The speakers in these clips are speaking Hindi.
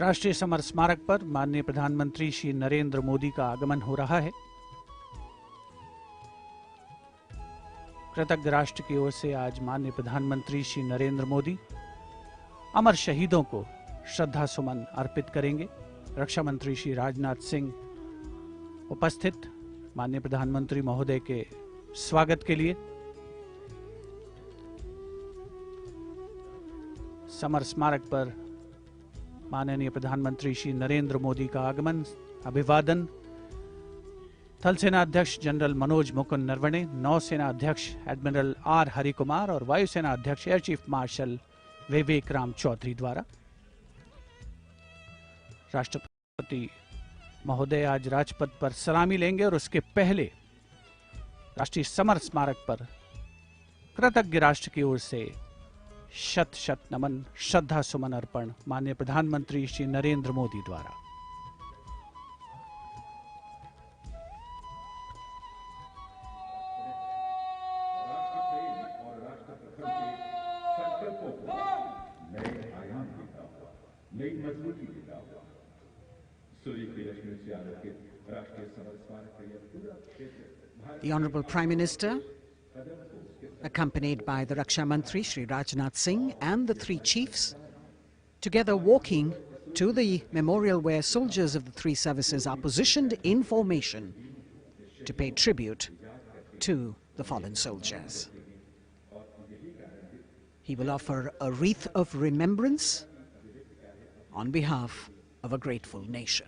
राष्ट्रीय समर स्मारक पर माननीय प्रधानमंत्री श्री नरेंद्र मोदी का आगमन हो रहा है। कृतज्ञ राष्ट्र की ओर से आज माननीय प्रधानमंत्री श्री नरेंद्र मोदी अमर शहीदों को श्रद्धा सुमन अर्पित करेंगे। रक्षा मंत्री श्री राजनाथ सिंह उपस्थित माननीय प्रधानमंत्री महोदय के स्वागत के लिए समर स्मारक पर माननीय प्रधानमंत्री श्री नरेंद्र मोदी का आगमन, अभिवादन थल सेना अध्यक्ष जनरल मनोज मुकुंद नरवणे, नौसेना अध्यक्ष एडमिरल आर हरिकुमार और वायुसेना अध्यक्ष एयर चीफ मार्शल विवेक राम चौधरी द्वारा। राष्ट्रपति महोदय आज राजपथ पर सलामी लेंगे और उसके पहले राष्ट्रीय समर स्मारक पर कृतज्ञ राष्ट्र की ओर से शत शत नमन, श्रद्धा सुमन अर्पण माननीय प्रधानमंत्री श्री नरेंद्र मोदी द्वारा। The Honorable Prime Minister, accompanied by the Raksha Mantri Shri Rajnath Singh and the three chiefs, together walking to the memorial where soldiers of the three services are positioned in formation to pay tribute to the fallen soldiers. He will offer a wreath of remembrance on behalf of a grateful nation.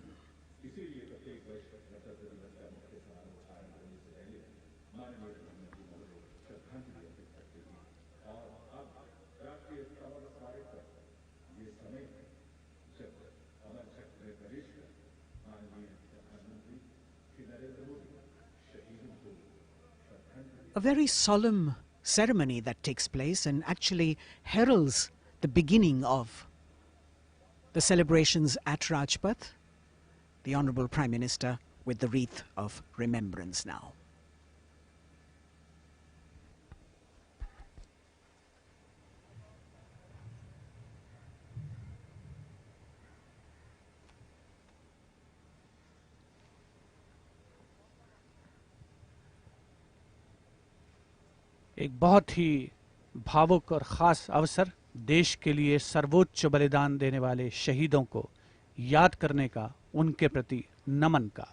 A very solemn ceremony that takes place and actually heralds the beginning of the celebrations at Rajpath. The Honorable Prime Minister with the wreath of remembrance now. एक बहुत ही भावुक और ख़ास अवसर, देश के लिए सर्वोच्च बलिदान देने वाले शहीदों को याद करने का, उनके प्रति नमन का।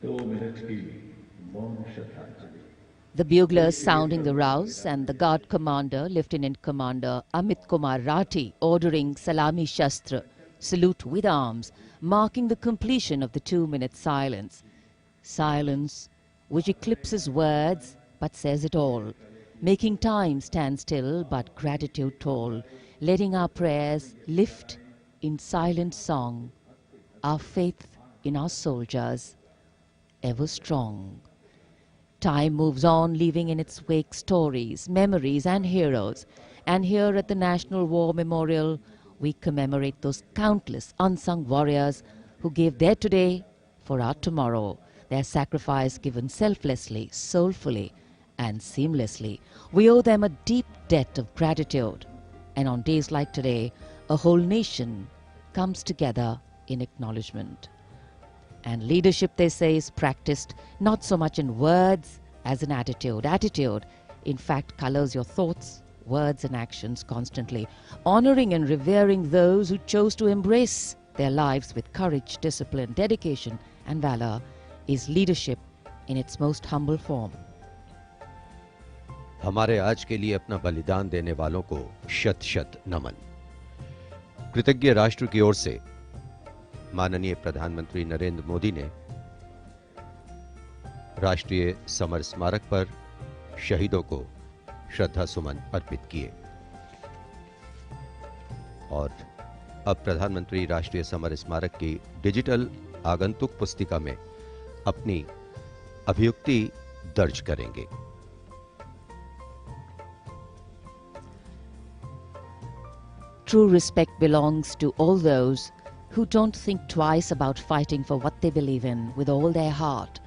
The buglers sounding the rouse and the guard commander, Lieutenant Commander Amit Kumar Rathi, ordering Salami Shastra, salute with arms, marking the completion of the 2-minute silence. Silence which eclipses words but says it all, making time stand still but gratitude toll, letting our prayers lift in silent song, our faith in our soldiers ever strong. Time moves on, leaving in its wake stories, memories and heroes. And here at the National War Memorial, we commemorate those countless unsung warriors who gave their today for our tomorrow, their sacrifice given selflessly, soulfully and seamlessly. We owe them a deep debt of gratitude. And on days like today, a whole nation comes together in acknowledgement. And leadership, they say, is practiced not so much in words as in attitude. Attitude, in fact, colors your thoughts, words and actions constantly. Honoring and revering those who chose to embrace their lives with courage, discipline, dedication and valor is leadership in its most humble form. हमारे आज के लिए अपना बलिदान देने वालों को शत शत नमन। कृतज्ञ राष्ट्र की ओर से माननीय प्रधानमंत्री नरेंद्र मोदी ने राष्ट्रीय समर स्मारक पर शहीदों को श्रद्धा सुमन अर्पित किए और अब प्रधानमंत्री राष्ट्रीय समर स्मारक की डिजिटल आगंतुक पुस्तिका में अपनी अभियुक्ति दर्ज करेंगे। True respect belongs to all those who don't think twice about fighting for what they believe in with all their heart.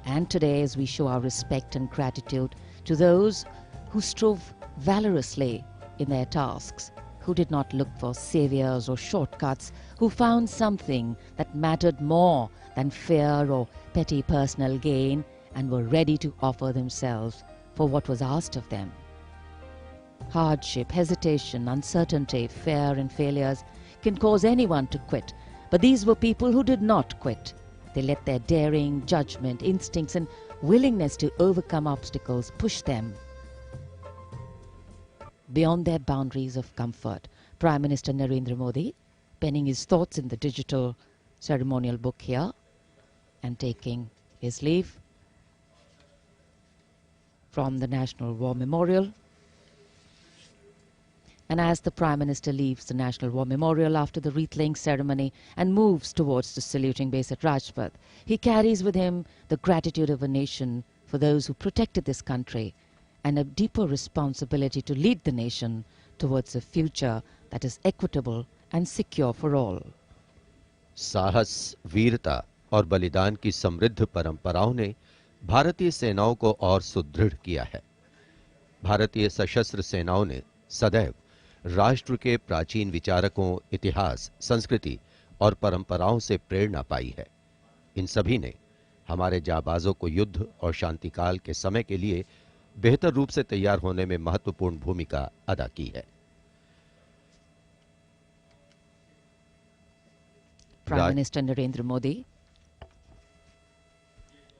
And today, as we show our respect and gratitude to those who strove valorously in their tasks, who did not look for saviors or shortcuts, who found something that mattered more than fear or petty personal gain and were ready to offer themselves for what was asked of them. Hardship, hesitation, uncertainty, fear and failures can cause anyone to quit. But these were people who did not quit. They let their daring, judgment, instincts and willingness to overcome obstacles push them beyond their boundaries of comfort. Prime Minister Narendra Modi penning his thoughts in the digital ceremonial book here and taking his leave from the National War Memorial. And as the Prime Minister leaves the National War Memorial after the wreath-laying ceremony and moves towards the saluting base at Rajpath, he carries with him the gratitude of a nation for those who protected this country and a deeper responsibility to lead the nation towards a future that is equitable and secure for all. साहस, वीरता और बलिदान की समृद्ध परंपराओं ने भारतीय सेनाओं को और सुदृढ़ किया है। भारतीय सशस्त्र सेनाओं ने सदैव राष्ट्र के प्राचीन विचारकों, इतिहास, संस्कृति और परंपराओं से प्रेरणा पाई है। इन सभी ने हमारे जाबाजों को युद्ध और शांतिकाल के समय के लिए बेहतर रूप से तैयार होने में महत्वपूर्ण भूमिका अदा की है। Prime Minister Narendra Modi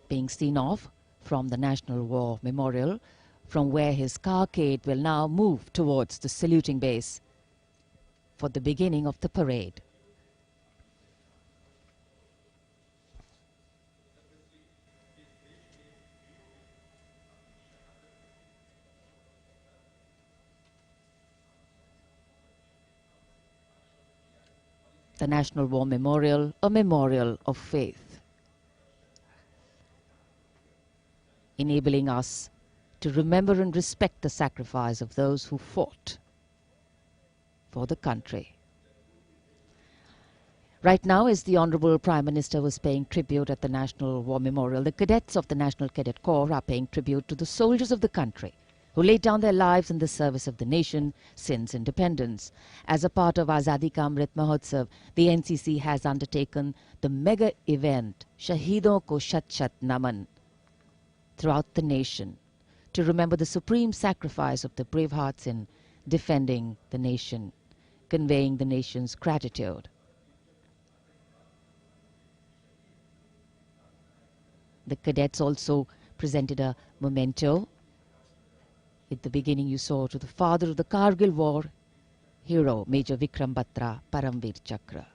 being seen off from the National War Memorial, from where his carcade will now move towards the saluting base for the beginning of the parade. The National War Memorial, a memorial of faith, enabling us to remember and respect the sacrifice of those who fought for the country. Right now, as the Honorable Prime Minister was paying tribute at the National War Memorial, the cadets of the National Cadet Corps are paying tribute to the soldiers of the country who laid down their lives in the service of the nation since independence. As a part of Azadi Ka Amrit Mahotsav, the NCC has undertaken the mega event Shahidon Ko Shat Shat Naman throughout the nation to remember the supreme sacrifice of the brave hearts in defending the nation, conveying the nation's gratitude. The cadets also presented a memento. At the beginning you saw to the father of the Kargil war hero, Major Vikram Batra, Paramveer Chakra.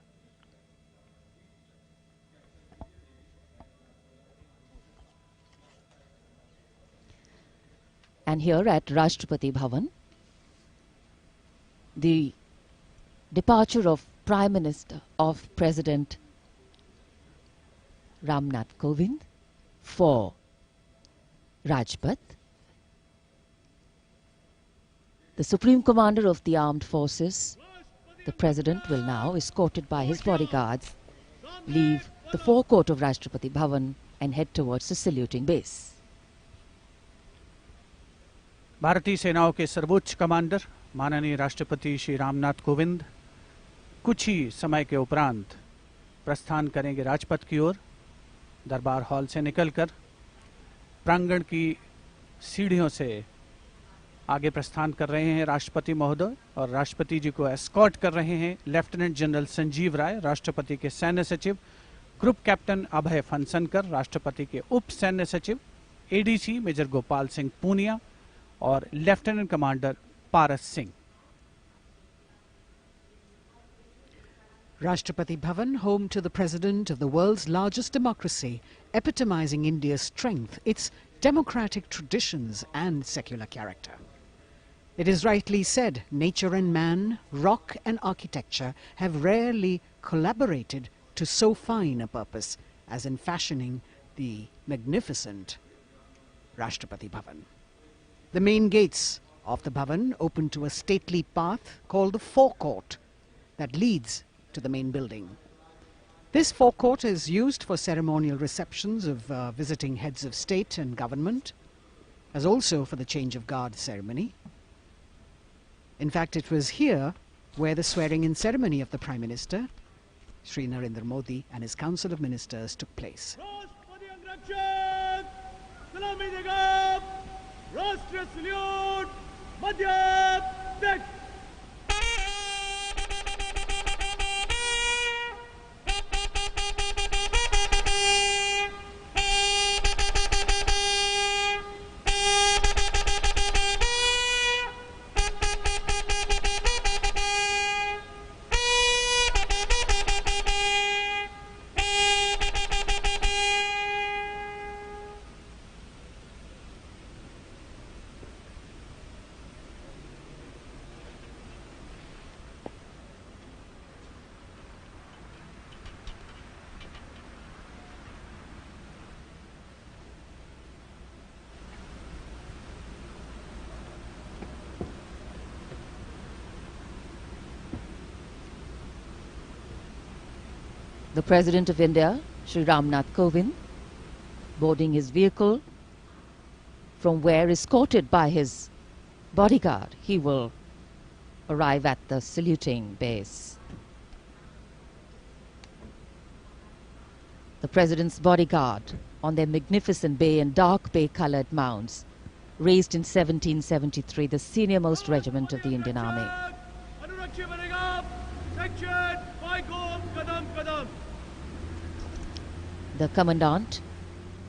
And here at Rashtrapati Bhavan, the departure of Prime Minister of President Ramnath Kovind for Rajpath. The Supreme Commander of the Armed Forces, the President, will now, escorted by his bodyguards, leave the forecourt of Rashtrapati Bhavan and head towards the saluting base. भारतीय सेनाओं के सर्वोच्च कमांडर माननीय राष्ट्रपति श्री रामनाथ कोविंद कुछ ही समय के उपरांत प्रस्थान करेंगे राजपथ की ओर। दरबार हॉल से निकलकर प्रांगण की सीढ़ियों से आगे प्रस्थान कर रहे हैं राष्ट्रपति महोदय, और राष्ट्रपति जी को एस्कॉर्ट कर रहे हैं लेफ्टिनेंट जनरल संजीव राय, राष्ट्रपति के सैन्य सचिव, ग्रुप कैप्टन अभय फनसनकर, राष्ट्रपति के उप सैन्य सचिव एडीसी मेजर गोपाल सिंह पूनिया और lieutenant commander Paras Singh. Rashtrapati Bhavan, home to the President of the world's largest democracy, epitomizing India's strength, its democratic traditions and secular character. It is rightly said, nature and man, rock and architecture have rarely collaborated to so fine a purpose as in fashioning the magnificent Rashtrapati Bhavan. The main gates of the Bhavan open to a stately path called the forecourt that leads to the main building. This forecourt is used for ceremonial receptions of visiting heads of state and government, as also for the change of guard ceremony. In fact, it was here where the swearing-in ceremony of the Prime Minister, Shri Narendra Modi, and his Council of Ministers took place. Rashtra salute, Madhya Pradesh. The President of India, Shri Ramnath Kovind, boarding his vehicle, from where, escorted by his bodyguard, he will arrive at the saluting base. The President's bodyguard on their magnificent bay and dark bay-colored mounts, raised in 1773, the senior-most regiment of the Indian Army. The Commandant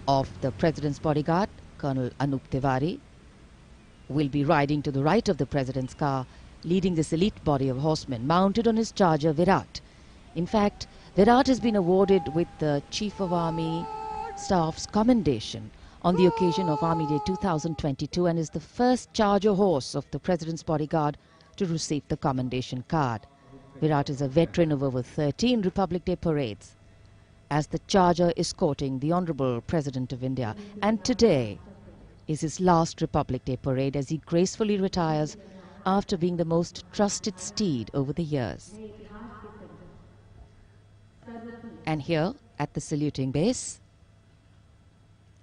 of the President's bodyguard, Colonel Anup Tiwari, will be riding to the right of the President's car, leading this elite body of horsemen mounted on his charger Virat. In fact, Virat has been awarded with the Chief of Army Staff's commendation on the occasion of Army Day 2022 and is the first charger horse of the President's bodyguard to receive the commendation card. Virat is a veteran of over 13 Republic Day parades as the charger escorting the Honorable President of India, and today is his last Republic Day parade as he gracefully retires after being the most trusted steed over the years. And here at the saluting base,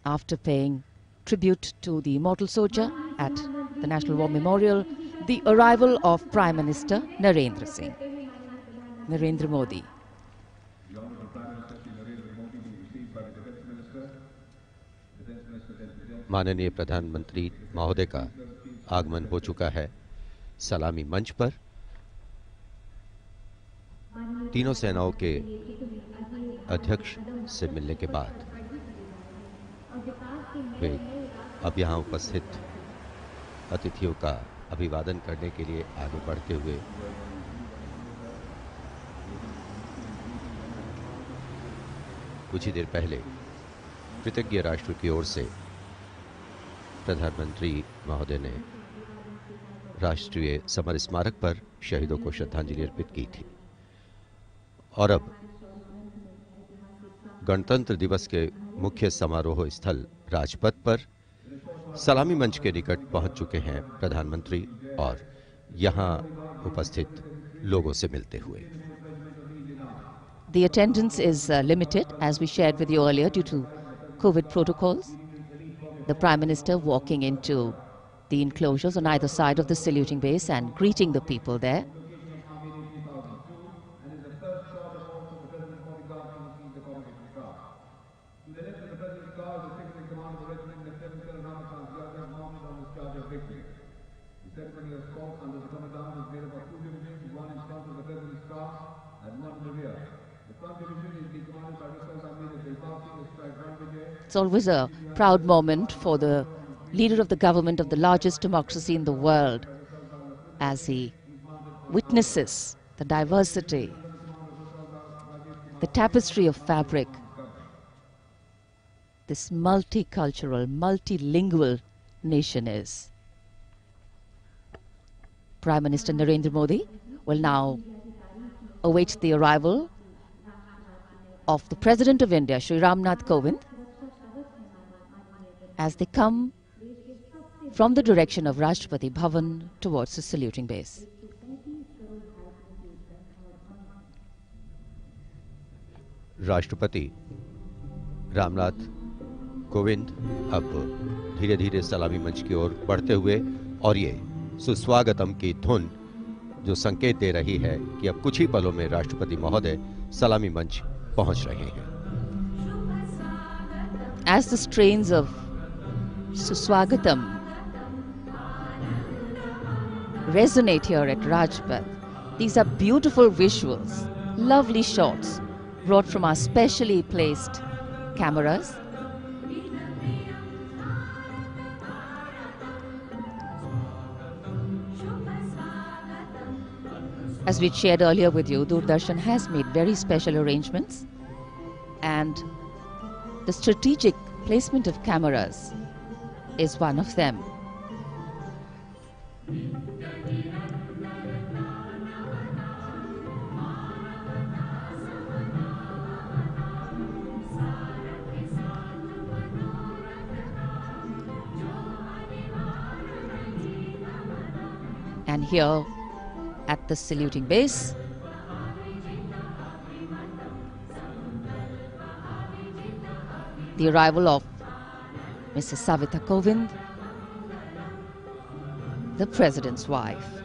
after paying tribute to the immortal soldier at the National War Memorial, the arrival of Prime Minister Narendra Modi. माननीय प्रधानमंत्री महोदय का आगमन हो चुका है सलामी मंच पर। तीनों सेनाओं के अध्यक्ष से मिलने के बाद वे अब यहाँ उपस्थित अतिथियों का अभिवादन करने के लिए आगे बढ़ते हुए कुछ ही देर पहले कृतज्ञ राष्ट्र की ओर से प्रधानमंत्री महोदय ने राष्ट्रीय समर स्मारक पर शहीदों को श्रद्धांजलि अर्पित की थी और अब गणतंत्र दिवस के मुख्य समारोह स्थल राजपथ पर सलामी मंच के निकट पहुंच चुके हैं प्रधानमंत्री और यहां उपस्थित लोगों से मिलते हुए। The attendance is limited, as we shared with you earlier, due to COVID protocols. The Prime Minister walking into the enclosures on either side of the saluting base and greeting the people there. It's always a proud moment for the leader of the government of the largest democracy in the world as he witnesses the diversity, the tapestry of fabric, this multicultural, multilingual nation is. Prime Minister Narendra Modi will now await the arrival of the President of India, Shri Ramnath Kovind, as they come from the direction of Rashtrapati Bhavan towards the saluting base. राष्ट्रपति रामनाथ कोविंद अब धीरे धीरे सलामी मंच की ओर बढ़ते हुए और ये सुस्वागतम की धुन जो संकेत दे रही है कि अब कुछ ही पलों में राष्ट्रपति महोदय सलामी मंच पहुंच रहे हैं। As the strains of Suswagatam resonate here at Rajpath, these are beautiful visuals, lovely shots brought from our specially placed cameras. As we shared earlier with you, Doordarshan has made very special arrangements, and the strategic placement of cameras is one of them. And here at the saluting base, the arrival of Mrs. Savita Kovind, the President's wife.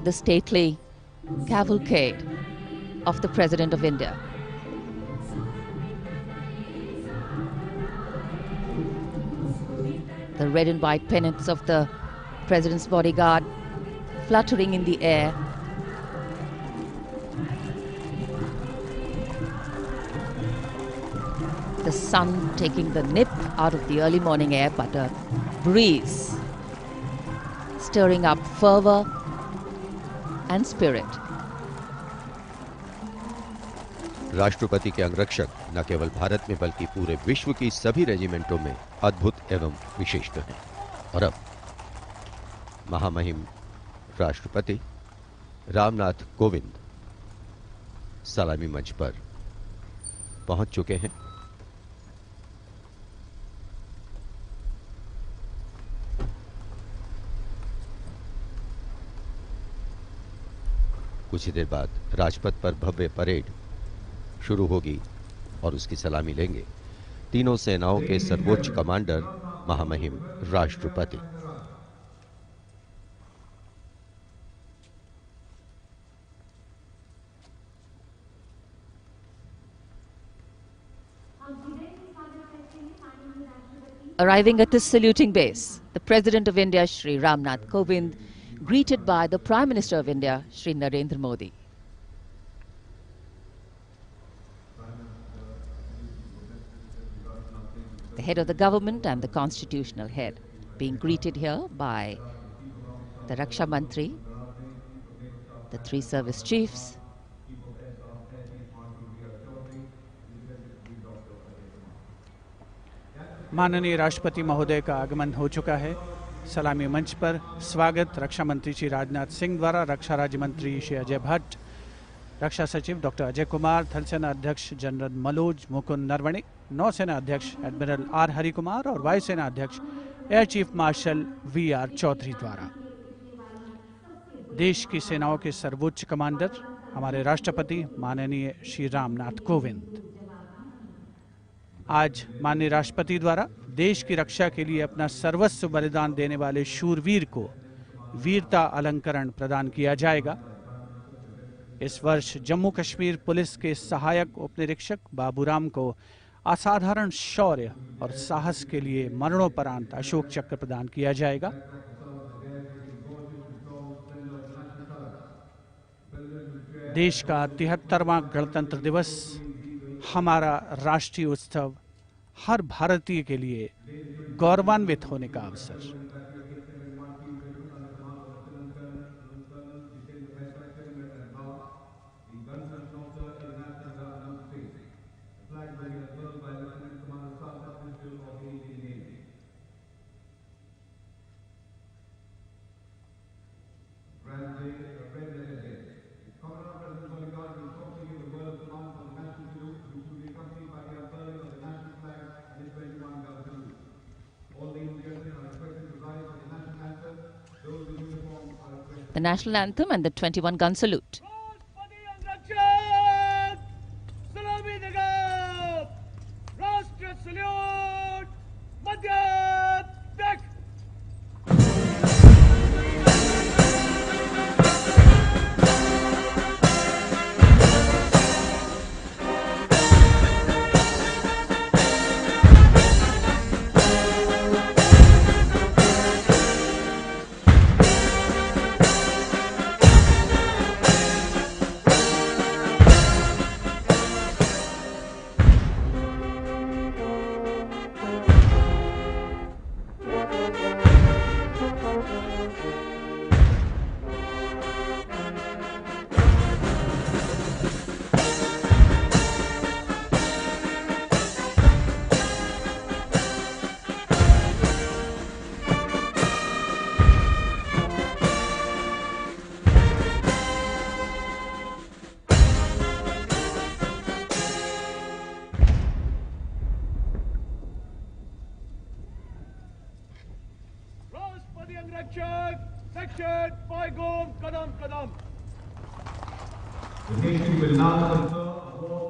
The stately cavalcade of the President of India. The red and white pennants of the President's bodyguard fluttering in the air. The sun taking the nip out of the early morning air, but a breeze stirring up fervor and spirit. राष्ट्रपति के अंगरक्षक न केवल भारत में बल्कि पूरे विश्व की सभी रेजिमेंटों में अद्भुत एवं विशिष्ट हैं। और अब महामहिम राष्ट्रपति रामनाथ कोविंद सलामी मंच पर पहुंच चुके हैं। कुछ ही देर बाद राजपथ पर भव्य परेड शुरू होगी और उसकी सलामी लेंगे तीनों सेनाओं के सर्वोच्च कमांडर महामहिम राष्ट्रपति। Arriving at the saluting base, the President of India, Shri Ramnath Kovind, greeted by the Prime Minister of India, Shri Narendra Modi. The head of the government and the constitutional head being greeted here by the Raksha Mantri, the three service chiefs, माननीय राष्ट्रपति महोदय का आगमन हो चुका है। सलामी मंच पर स्वागत रक्षा मंत्री श्री राजनाथ सिंह द्वारा रक्षा राज्य मंत्री श्री अजय भट्ट, रक्षा सचिव डॉक्टर अजय कुमार, थल सेना अध्यक्ष जनरल मनोज मुकुंद नरवणे, नौसेना अध्यक्ष एडमिरल आर हरि कुमार और वायुसेना अध्यक्ष air chief marshal V R. Chaudhari द्वारा। देश की सेनाओं के सर्वोच्च कमांडर हमारे राष्ट्रपति माननीय श्री रामनाथ कोविंद आज माननीय राष्ट्रपति द्वारा देश की रक्षा के लिए अपना सर्वस्व बलिदान देने वाले शूरवीर को वीरता अलंकरण प्रदान किया जाएगा। इस वर्ष जम्मू कश्मीर पुलिस के सहायक उपनिरीक्षक बाबूराम को असाधारण शौर्य और साहस के लिए मरणोपरांत अशोक चक्र प्रदान किया जाएगा। देश का 73वां गणतंत्र दिवस हमारा राष्ट्रीय उत्सव हर भारतीय के लिए गौरवान्वित होने का अवसर। the national anthem and the 21-gun salute.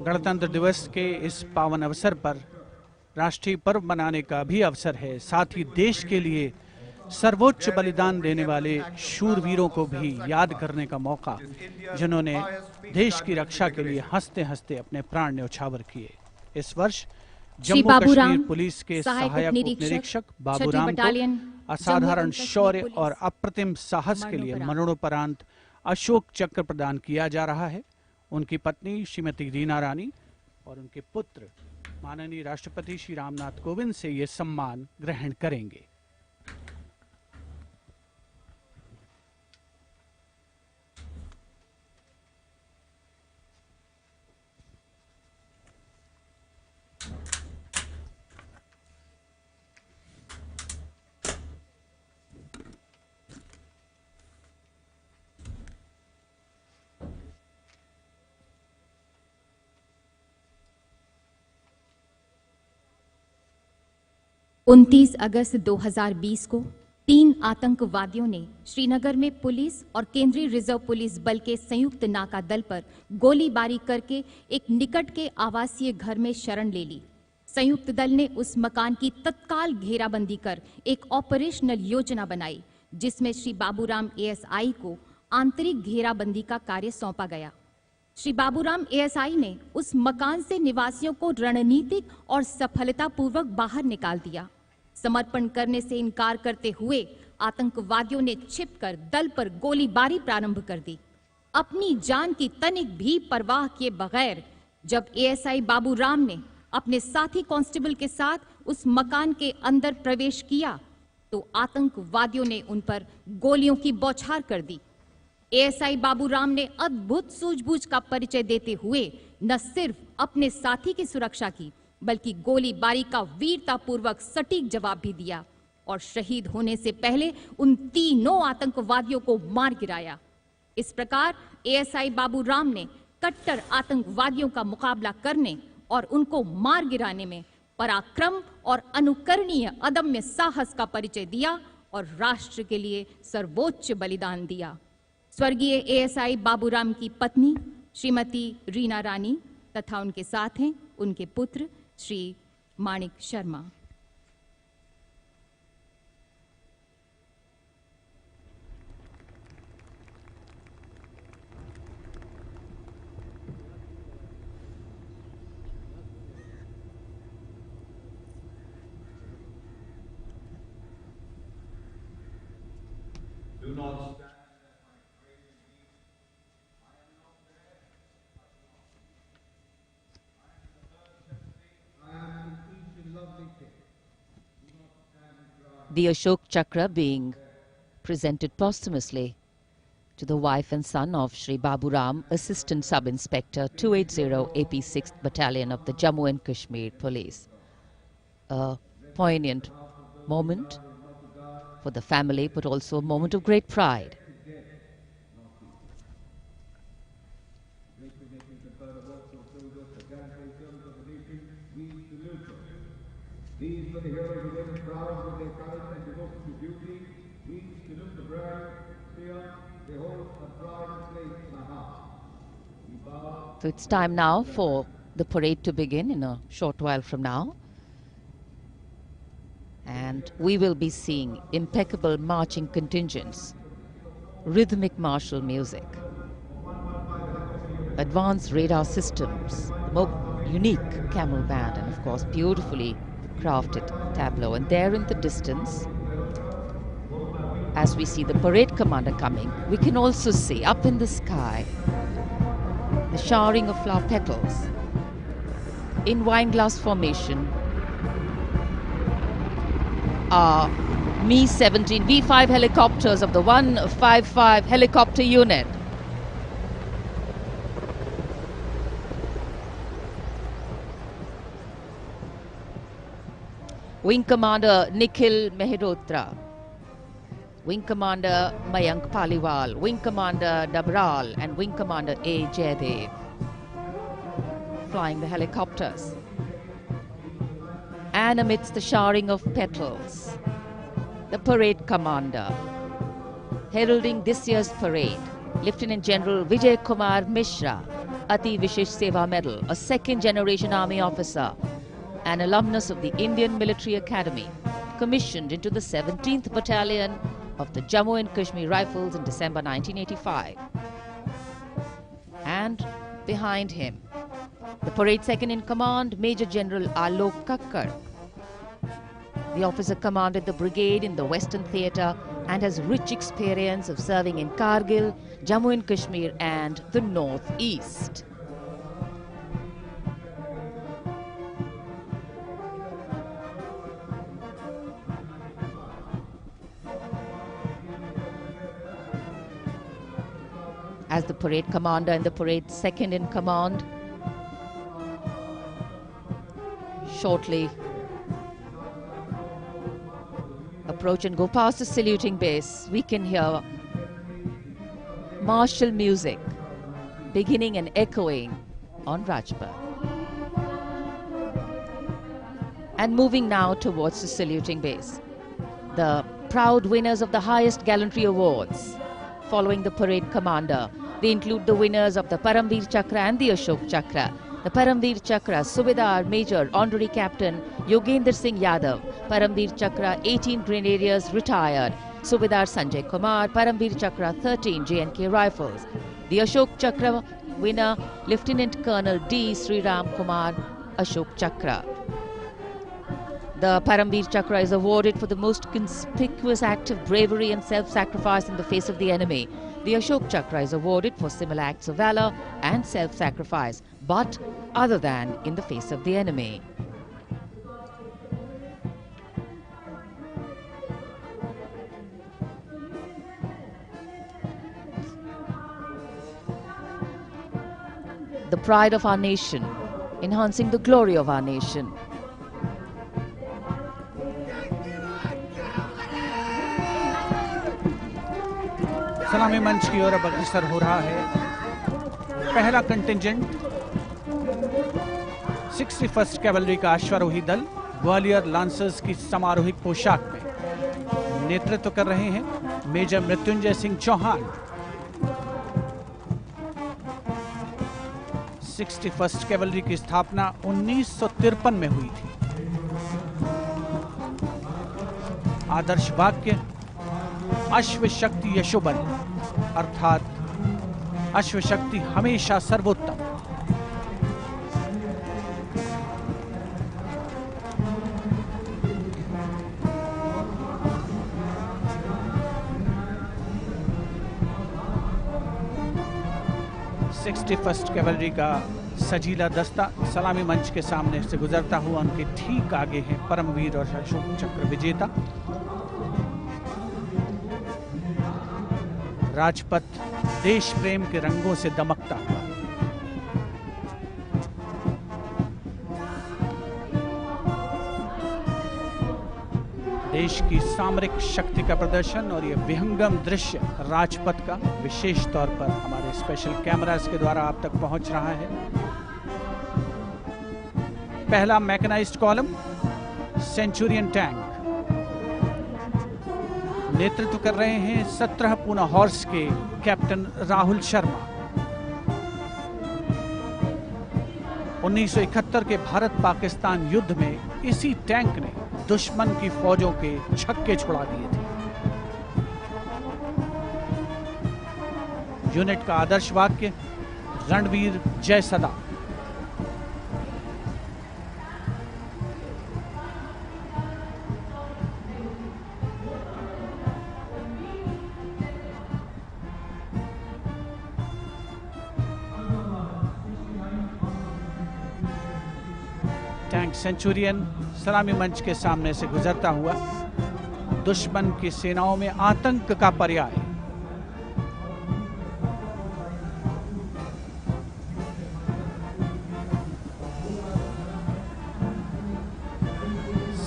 गणतंत्र दिवस के इस पावन अवसर पर राष्ट्रीय पर्व मनाने का भी अवसर है। साथ ही देश के लिए सर्वोच्च बलिदान देने वाले शूरवीरों को भी याद करने का मौका, जिन्होंने देश की रक्षा के लिए हंसते हंसते अपने प्राण न्यौछावर किए। इस वर्ष जम्मू कश्मीर पुलिस के सहायक उपनिरीक्षक बाबूराम को असाधारण शौर्य और अप्रतिम साहस के लिए मरणोपरांत अशोक चक्र प्रदान किया जा रहा है। उनकी पत्नी श्रीमती रीना रानी और उनके पुत्र माननीय राष्ट्रपति श्री रामनाथ कोविंद से ये सम्मान ग्रहण करेंगे। उनतीस अगस्त 2020 को 3 आतंकवादियों ने श्रीनगर में पुलिस और केंद्रीय रिजर्व पुलिस बल के संयुक्त नाका दल पर गोलीबारी करके एक निकट के आवासीय घर में शरण ले ली। संयुक्त दल ने उस मकान की तत्काल घेराबंदी कर एक ऑपरेशनल योजना बनाई, जिसमें श्री बाबूराम एएसआई को आंतरिक घेराबंदी का कार्य सौंपा गया। श्री बाबूराम एएसआई ने उस मकान से निवासियों को रणनीतिक और सफलतापूर्वक बाहर निकाल दिया। समर्पण करने से इनकार करते हुए आतंकवादियों ने छिपकर दल पर गोलीबारी प्रारंभ कर दी। अपनी जान की तनिक भी परवाह किए बगैर जब एएसआई बाबूराम ने अपने साथी कांस्टेबल के साथ उस मकान के अंदर प्रवेश किया तो आतंकवादियों ने उन पर गोलियों की बौछार कर दी। एएसआई बाबूराम ने अद्भुत सूझबूझ का परिचय देते हुए न सिर्फ अपने साथी की सुरक्षा की बल्कि गोलीबारी का वीरतापूर्वक सटीक जवाब भी दिया और शहीद होने से पहले उन तीनों आतंकवादियों को मार गिराया। इस प्रकार एएसआई बाबूराम ने कट्टर आतंकवादियों का मुकाबला करने और उनको मार गिराने में पराक्रम और अनुकरणीय अदम्य साहस का परिचय दिया और राष्ट्र के लिए सर्वोच्च बलिदान दिया। स्वर्गीय एएसआई बाबूराम की पत्नी श्रीमती रीना रानी तथा उनके साथ हैं उनके पुत्र श्री माणिक Sharma. Do not stand. The Ashok Chakra being presented posthumously to the wife and son of Shri Baburam, Assistant Sub-Inspector 280 AP 6th Battalion of the Jammu and Kashmir Police. A poignant moment for the family, but also a moment of great pride. These were the heroes who lived proud with their courage and devotion to duty. We salute the brave, fear, they hold a pride and place in our hearts. We bow. So it's time now for the parade to begin in a short while from now. And we will be seeing impeccable marching contingents, rhythmic martial music, advanced radar systems, the more unique camel band, and of course beautifully crafted tableau. And there in the distance, as we see the parade commander coming, we can also see up in the sky the showering of flower petals in wineglass formation are Mi-17 V5 helicopters of the 155 helicopter unit. Wing Commander Nikhil Mehrotra, Wing Commander Mayank Paliwal, Wing Commander Dabral and Wing Commander A. Jaydev flying the helicopters. And amidst the showering of petals, the parade commander, heralding this year's parade, Lieutenant General Vijay Kumar Mishra, Ati Vishesh Seva Medal, a second-generation army officer, an alumnus of the Indian Military Academy, commissioned into the 17th Battalion of the Jammu and Kashmir Rifles in December 1985. And behind him, the parade second-in-command, Major General Alok Kakkar. The officer commanded the brigade in the Western Theatre and has rich experience of serving in Kargil, Jammu and Kashmir and the North-East. As the parade commander and the parade second-in-command shortly approach and go past the saluting base, we can hear martial music beginning and echoing on Rajpath. And moving now towards the saluting base, the proud winners of the highest gallantry awards following the parade commander. They include the winners of the Paramveer Chakra and the Ashok Chakra. The Paramveer Chakra, Subedar Major Honorary Captain Yogendra Singh Yadav. Paramveer Chakra, 18 Grenadiers retired. Subedar Sanjay Kumar, Paramveer Chakra, 13 J&K Rifles. The Ashok Chakra winner, Lieutenant Colonel D. Sriram Kumar, Ashok Chakra. The Paramveer Chakra is awarded for the most conspicuous act of bravery and self-sacrifice in the face of the enemy. The Ashok Chakra is awarded for similar acts of valor and self-sacrifice, but other than in the face of the enemy. The pride of our nation, enhancing the glory of our nation. सलामी मंच की ओर अब अग्रसर हो रहा है पहला कंटिंजेंट 61st कैवलरी का अश्वारोही दल ग्वालियर लांसर्स की समारोहिक पोशाक में नेतृत्व कर रहे हैं major Mrityunjay Singh Chauhan. 61st cavalry की स्थापना 1953 में हुई थी। आदर्श वाक्य अश्व शक्ति यशोबल, अर्थात अश्व शक्ति हमेशा सर्वोत्तम। फर्स्ट कैवलरी का सजीला दस्ता सलामी मंच के सामने से गुजरता हुआ उनके ठीक आगे हैं परमवीर और अशोक चक्र विजेता राजपथ देश प्रेम के रंगों से दमकता हुआ। देश की सामरिक शक्ति का प्रदर्शन और यह विहंगम दृश्य राजपथ का विशेष तौर पर हमारे स्पेशल कैमरास के द्वारा आप तक पहुंच रहा है। पहला मैकेनाइज्ड कॉलम सेंचुरियन टैंक नेतृत्व कर रहे हैं 17 पूना हॉर्स के कैप्टन राहुल शर्मा। 1971 के भारत पाकिस्तान युद्ध में इसी टैंक ने दुश्मन की फौजों के छक्के छुड़ा दिए थे। यूनिट का आदर्श वाक्य रणवीर जय सदा। टैंक सेंचुरियन सलामी मंच के सामने से गुजरता हुआ दुश्मन की सेनाओं में आतंक का पर्याय।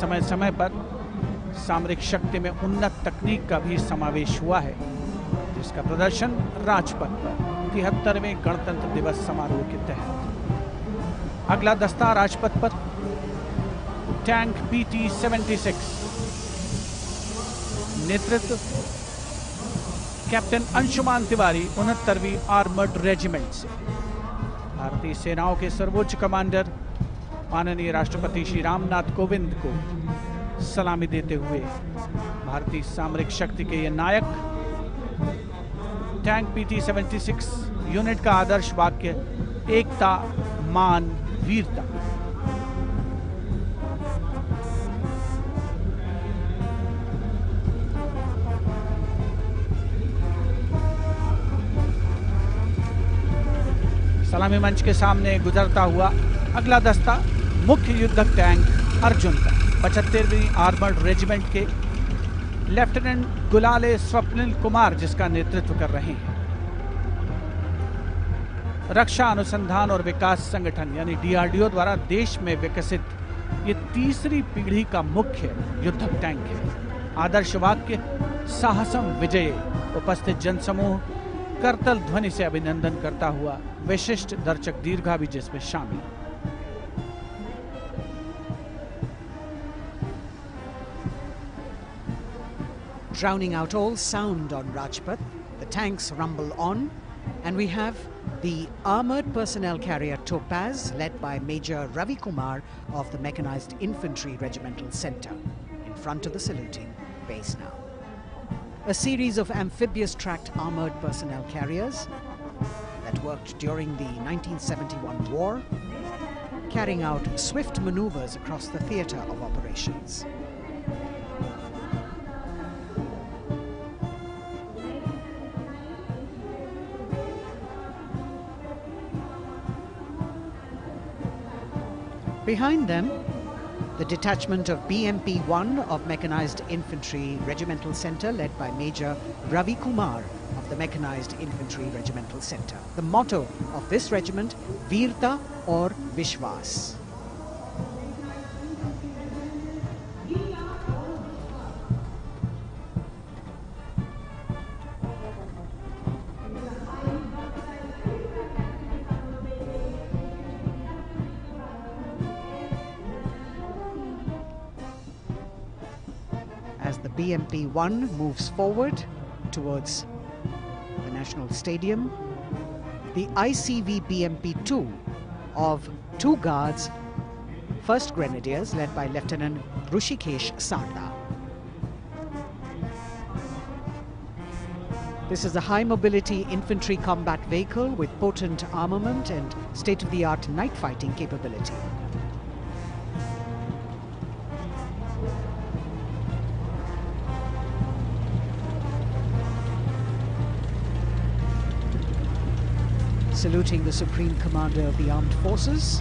समय समय पर सामरिक शक्ति में उन्नत तकनीक का भी समावेश हुआ है, जिसका प्रदर्शन राजपथ पर 73वें गणतंत्र दिवस समारोह के तहत। अगला दस्ता राजपथ पर टैंक PT-76 नेतृत्व कैप्टन अंशुमान तिवारी 69वीं आर्मर्ड रेजिमेंट से। भारतीय सेनाओं के सर्वोच्च कमांडर माननीय राष्ट्रपति श्री रामनाथ कोविंद को सलामी देते हुए भारतीय सामरिक शक्ति के ये नायक। टैंक PT-76 यूनिट का आदर्श वाक्य एकता मान वीरता। सलामी मंच के सामने गुजरता हुआ अगला दस्ता मुख्य युद्धक टैंक अर्जुन का 75वीं आर्मर्ड रेजिमेंट के लेफ्टिनेंट गुलाले स्वप्निल कुमार जिसका नेतृत्व कर रहे हैं। रक्षा अनुसंधान और विकास संगठन यानी DRDO द्वारा देश में विकसित ये तीसरी पीढ़ी का मुख्य युद्धक टैंक है। आदर्श वाक्य साहसम विजय। उपस्थित जनसमूह करतल ध्वनि से अभिनंदन करता हुआ विशिष्ट दर्शक दीर्घा भी जिसमें शामिल। Drowning out all sound on Rajpath, the tanks rumble on, and we have the armored personnel carrier Topaz, led by Major Ravi Kumar of the Mechanized Infantry Regimental Center, in front of the saluting base now. A series of amphibious tracked armored personnel carriers that worked during the 1971 war carrying out swift maneuvers across the theatre of operations. Behind them, the detachment of BMP-1 of Mechanized Infantry Regimental Centre, led by Major Ravi Kumar of the Mechanized Infantry Regimental Centre. The motto of this regiment, Veerta or Vishwas. As the BMP-1 moves forward towards the National Stadium, the ICV BMP-2 of 2 Guards, 1st Grenadiers, led by Lieutenant Rushikesh Sarda. This is a high-mobility infantry combat vehicle with potent armament and state-of-the-art night fighting capability. Saluting the Supreme Commander of the Armed Forces,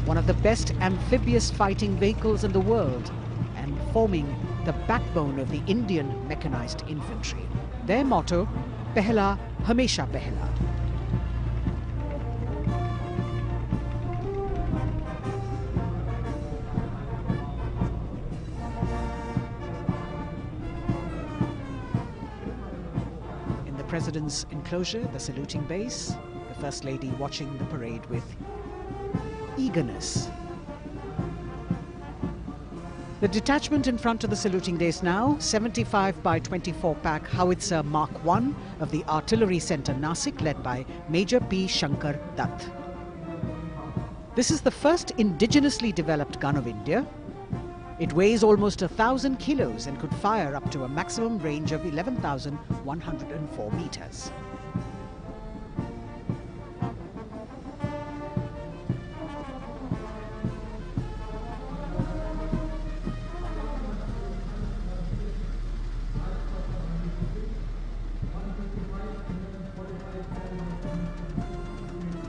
one of the best amphibious fighting vehicles in the world and forming the backbone of the Indian mechanized infantry. Their motto, Pehla Hamesha Pehla. President's enclosure, the saluting base, the First Lady watching the parade with eagerness. The detachment in front of the saluting base now, 75 by 24 pack howitzer Mark I of the Artillery Centre Nasik, led by Major P. Shankar Dutt. This is the first indigenously developed gun of India. It weighs almost 1,000 kilos and could fire up to a maximum range of 11,104 meters.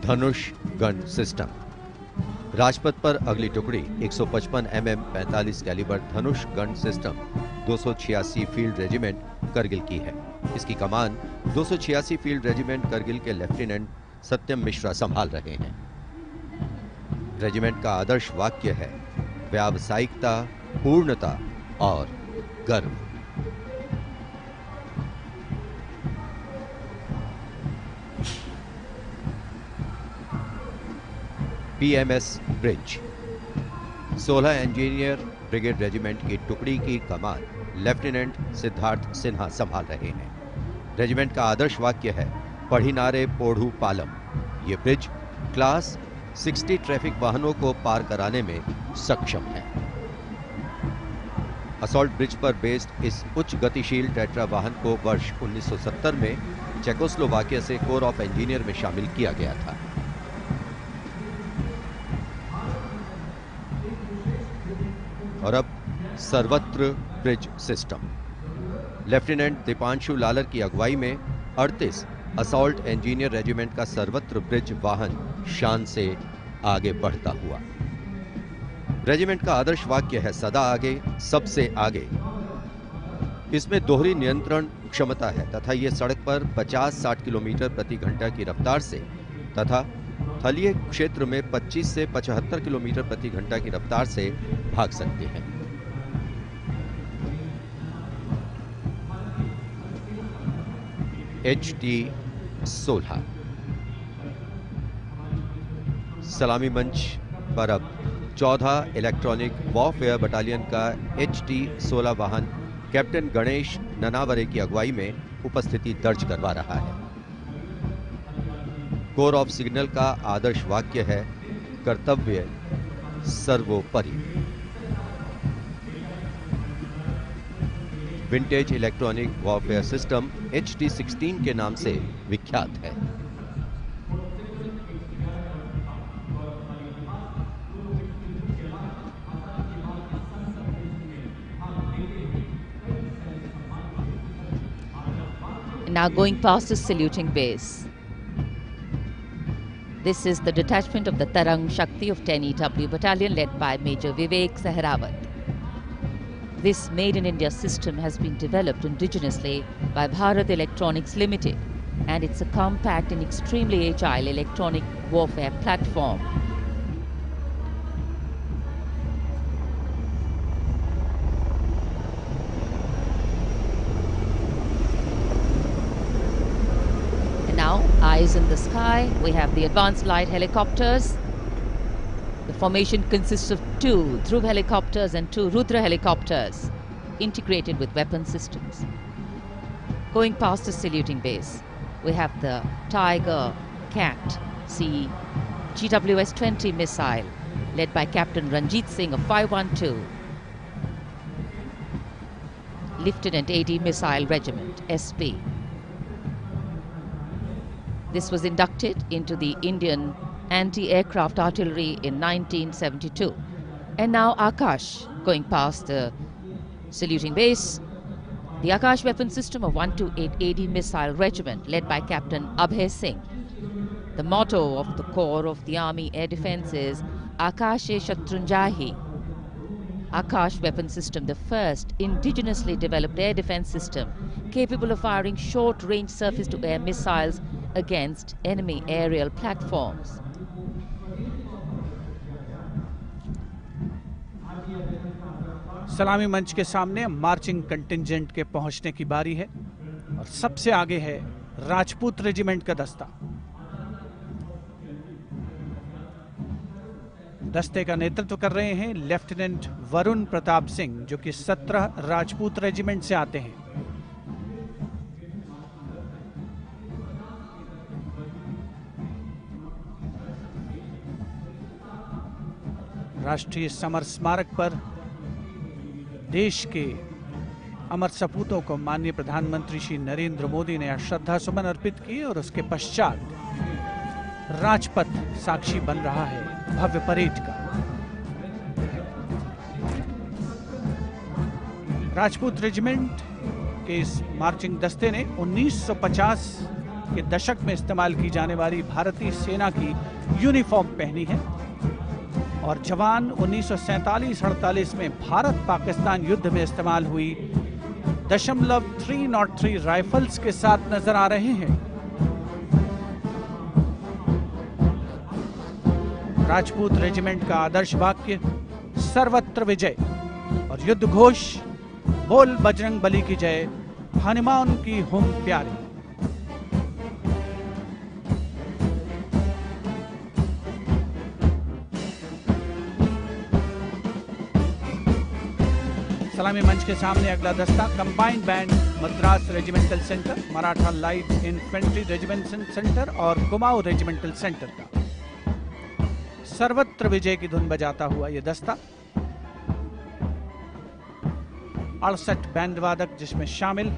Dhanush gun system. Rajpath पर अगली टुकड़ी 155 mm 45 calibre Dhanush gun system 286 field regiment Kargil की है। इसकी कमान 286 फील्ड रेजिमेंट करगिल के लेफ्टिनेंट सत्यम मिश्रा संभाल रहे हैं। रेजिमेंट का आदर्श वाक्य है व्यावसायिकता, पूर्णता और गर्व। PMS bridge. 16 engineer brigade regiment की टुकड़ी की कमान लेफ्टिनेंट सिद्धार्थ सिन्हा संभाल रहे हैं। रेजिमेंट का आदर्श वाक्य है पढ़िनारे पोढ़ू पालम। ये ब्रिज क्लास 60 ट्रैफिक वाहनों को पार कराने में सक्षम है। असॉल्ट ब्रिज पर बेस्ड इस उच्च गतिशील टेट्रा वाहन को वर्ष 1970 में चेकोस्लोवाकिया से कोर ऑफ इंजीनियर में शामिल किया गया था। और अब सर्वत्र bridge system. Lieutenant Deepanshu Lalor की अगुवाई में 38 असॉल्ट इंजीनियर रेजिमेंट का सर्वत्र ब्रिज वाहन शान से आगे बढ़ता हुआ। रेजिमेंट का आदर्श वाक्य है सदा आगे, सबसे आगे। इसमें दोहरी नियंत्रण क्षमता है तथा ये सड़क पर 50-60 किलोमीटर प्रति घंटा की रफ्तार से तथा थलीय क्षेत्र में 25 से 75 किलोमीटर प्रति घंटा की रफ्तार से भाग सकते हैं। HT-16 सलामी मंच पर अब 14 इलेक्ट्रॉनिक वॉरफेयर बटालियन का HT-16 वाहन कैप्टन गणेश ननावरे की अगुवाई में उपस्थिति दर्ज करवा रहा है। कोर ऑफ सिग्नल का आदर्श वाक्य है कर्तव्य सर्वोपरि। Vintage electronic warfare system HT-16 के नाम से विख्यात है। Now going past the saluting base. This is the detachment of the Tiranga Shakti of 10EW Battalion led by Major Vivek Sehrawat. This Made in India system has been developed indigenously by Bharat Electronics Limited, and it's a compact and extremely agile electronic warfare platform. And now, eyes in the sky, we have the advanced light helicopters. The formation consists of 2 Dhruv helicopters and 2 Rudra helicopters, integrated with weapon systems. Going past the saluting base, we have the Tiger Cat C GWS-20 missile, led by Captain Ranjit Singh of 512, Lieutenant AD Missile Regiment, SP. This was inducted into the Indian Anti-Aircraft Artillery in 1972. And now Akash, going past the saluting base, the Akash weapon system of 128 AD Missile Regiment, led by Captain Abhay Singh. The motto of the Corps of the Army Air Defence is Akashe Shatrunjahi. Akash weapon system, the first indigenously developed air defence system capable of firing short-range surface-to-air missiles against enemy aerial platforms. सलामी मंच के सामने मार्चिंग कंटिंजेंट के पहुंचने की बारी है और सबसे आगे है राजपूत रेजिमेंट का दस्ता। दस्ते का नेतृत्व कर रहे हैं लेफ्टिनेंट वरुण प्रताप सिंह, जो कि 17 राजपूत रेजिमेंट से आते हैं। राष्ट्रीय समर स्मारक पर देश के अमर सपूतों को माननीय प्रधानमंत्री श्री नरेंद्र मोदी ने श्रद्धा सुमन अर्पित किए और उसके पश्चात राजपथ साक्षी बन रहा है भव्य परेड का। राजपूत रेजिमेंट के इस मार्चिंग दस्ते ने 1950 के दशक में इस्तेमाल की जाने वाली भारतीय सेना की यूनिफॉर्म पहनी है और जवान 1947-48 में भारत पाकिस्तान युद्ध में इस्तेमाल हुई .303 राइफल्स के साथ नजर आ रहे हैं। राजपूत रेजिमेंट का आदर्श वाक्य सर्वत्र विजय और युद्ध घोष बोल बजरंग बली की जय, हनुमान की हुम प्यारी। सलामी मंच के सामने अगला दस्ता combined band Madras regimental centre, Maratha light infantry regimental centre और कुमाऊं रेजिमेंटल सेंटर का सर्वत्र विजय की धुन बजाता हुआ यह दस्ता 68 बैंड वादक जिसमें शामिल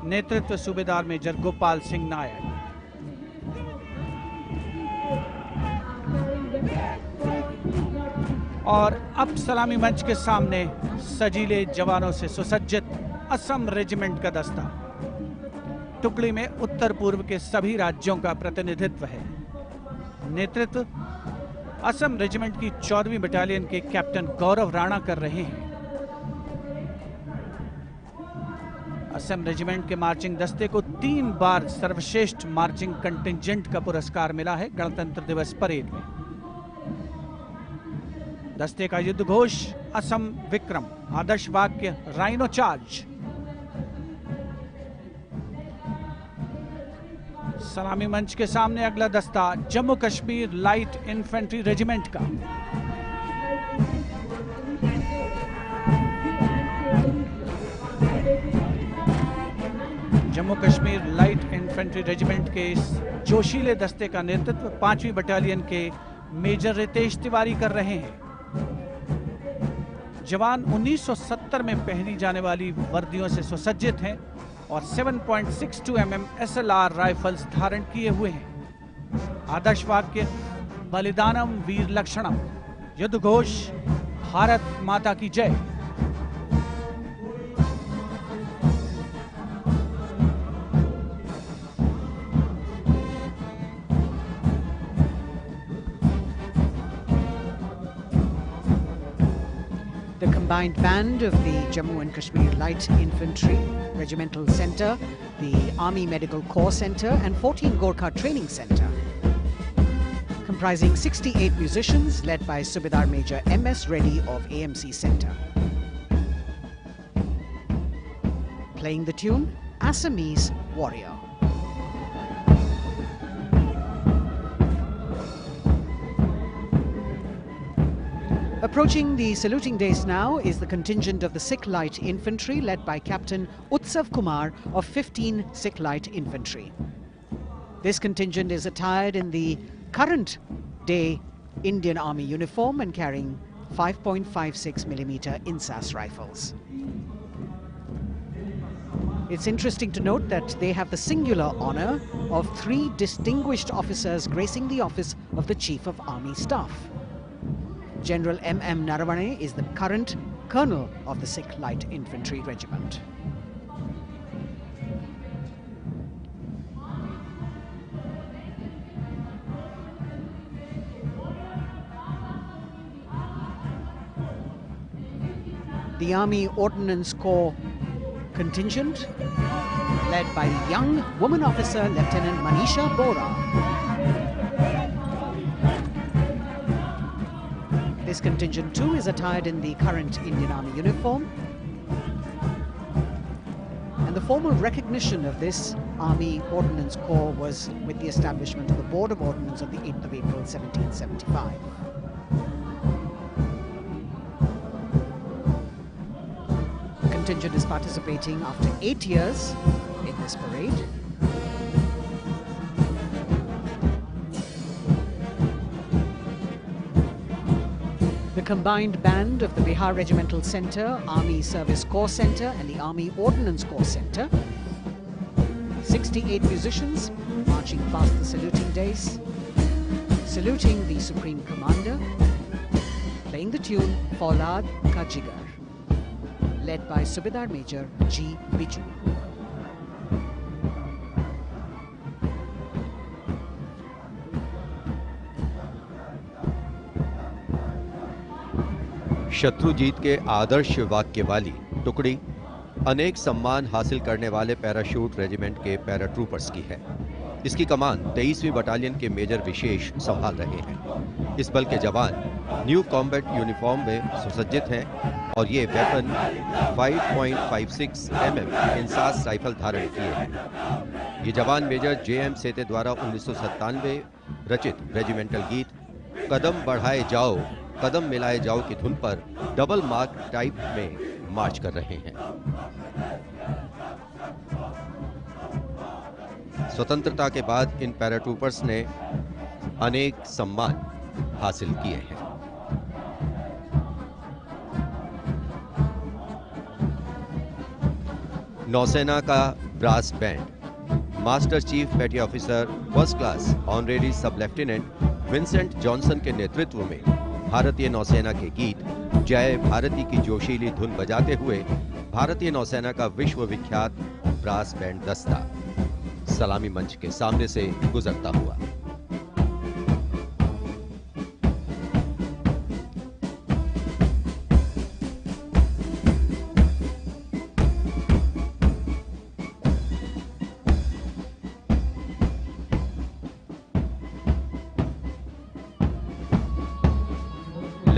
नेतृत्व सूबेदार मेजर गोपाल सिंह नायक। और अब सलामी मंच के सामने सजीले जवानों से सुसज्जित असम रेजिमेंट का दस्ता। टुकड़ी में उत्तर पूर्व के सभी राज्यों का प्रतिनिधित्व है। नेतृत्व असम रेजिमेंट की 14वीं बटालियन के कैप्टन गौरव राणा कर रहे हैं। असम रेजिमेंट के मार्चिंग दस्ते को 3 बार सर्वश्रेष्ठ मार्चिंग कंटिंजेंट का पुरस्कार मिला है गणतंत्र दिवस परेड में। दस्ते का युद्ध घोष असम विक्रम, आदर्श वाक्य राइनो चार्ज। सलामी मंच के सामने अगला दस्ता Jammu Kashmir light infantry regiment का। Jammu Kashmir light infantry regiment के इस जोशीले दस्ते का नेतृत्व 5वीं बटालियन के मेजर रितेश तिवारी कर रहे हैं। जवान 1970 में पहनी जाने वाली वर्दियों से सुसज्जित हैं और 7.62 mm SLR राइफल्स धारण किए हुए हैं। आदर्श वाक्य बलिदानम वीर लक्षणम, युद्ध घोष भारत माता की जय। combined band of the Jammu and Kashmir Light Infantry Regimental Centre, the Army Medical Corps Centre and 14 Gorkha Training Centre, comprising 68 musicians led by Subedar Major M.S. Reddy of AMC Centre. Playing the tune, Assamese Warrior. Approaching the saluting days now is the contingent of the Sikh Light Infantry led by Captain Utsav Kumar of 15 Sikh Light Infantry. This contingent is attired in the current day Indian Army uniform and carrying 5.56mm INSAS rifles. It's interesting to note that they have the singular honor of 3 distinguished officers gracing the office of the Chief of Army Staff. General M.M. Naravane is the current colonel of the Sikh Light Infantry Regiment. The Army Ordnance Corps contingent, led by the young woman officer Lieutenant Manisha Bora. This contingent too is attired in the current Indian Army uniform. And the formal recognition of this Army Ordnance Corps was with the establishment of the Board of Ordnance on the 8th of April 1775. The contingent is participating after 8 years in this parade. The combined band of the Bihar Regimental Centre, Army Service Corps Centre and the Army Ordnance Corps Centre. 68 musicians marching past the saluting days, saluting the Supreme Commander, playing the tune Faulad Ka Jigar, led by Subedar Major G. Biju. Shatrujeet के आदर्श वाक्य वाली टुकड़ी अनेक सम्मान हासिल करने वाले पैराशूट रेजिमेंट के पैराट्रूपर्स की है। इसकी कमान 23वीं बटालियन के मेजर विशेष संभाल रहे हैं। इस बल के जवान न्यू कॉम्बैट यूनिफॉर्म में सुसज्जित हैं और ये वेपन 5.56 mm इंसास राइफल धारण किए हैं। ये जवान मेजर जे.एम. सेते द्वारा 1997 रचित रेजिमेंटल गीत कदम बढ़ाए जाओ कदम मिलाए जाओ की धुन पर डबल मार्क टाइप में मार्च कर रहे हैं। स्वतंत्रता के बाद इन पैराट्रूपर्स ने अनेक सम्मान हासिल किए हैं। नौसेना का ब्रास बैंड मास्टर चीफ पेटी ऑफिसर फर्स्ट क्लास ऑनरेरी सब लेफ्टिनेंट विंसेंट जॉनसन के नेतृत्व में भारतीय नौसेना के गीत जय भारती की जोशीली धुन बजाते हुए भारतीय नौसेना का विश्व विख्यात ब्रास बैंड दस्ता सलामी मंच के सामने से गुजरता हुआ।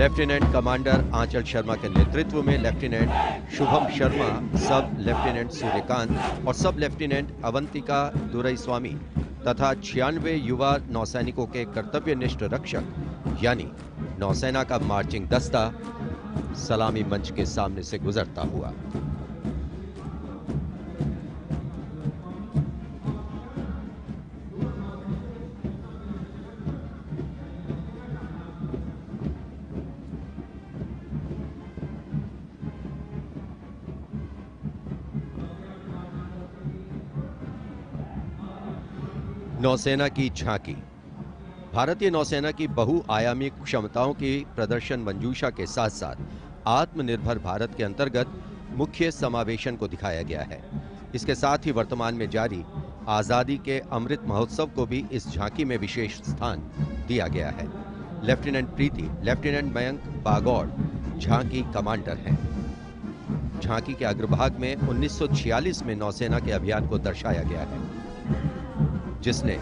लेफ्टिनेंट कमांडर आंचल शर्मा के नेतृत्व में लेफ्टिनेंट शुभम शर्मा, सब लेफ्टिनेंट सूर्यकांत और सब लेफ्टिनेंट अवंतिका दुरईस्वामी तथा 96 युवा नौसैनिकों के कर्तव्यनिष्ठ रक्षक यानी नौसेना का मार्चिंग दस्ता सलामी मंच के सामने से गुजरता हुआ। नौसेना की झांकी भारतीय नौसेना की बहुआयामी क्षमताओं की प्रदर्शन मंजूषा के साथ साथ आत्मनिर्भर भारत के अंतर्गत मुख्य समावेशन को दिखाया गया है। इसके साथ ही वर्तमान में जारी आजादी के अमृत महोत्सव को भी इस झांकी में विशेष स्थान दिया गया है। लेफ्टिनेंट प्रीति, लेफ्टिनेंट मयंक बागौड़, झांकी कमांडर हैं। झांकी के अग्रभाग में 1946 में नौसेना के अभियान को दर्शाया गया है, जिसने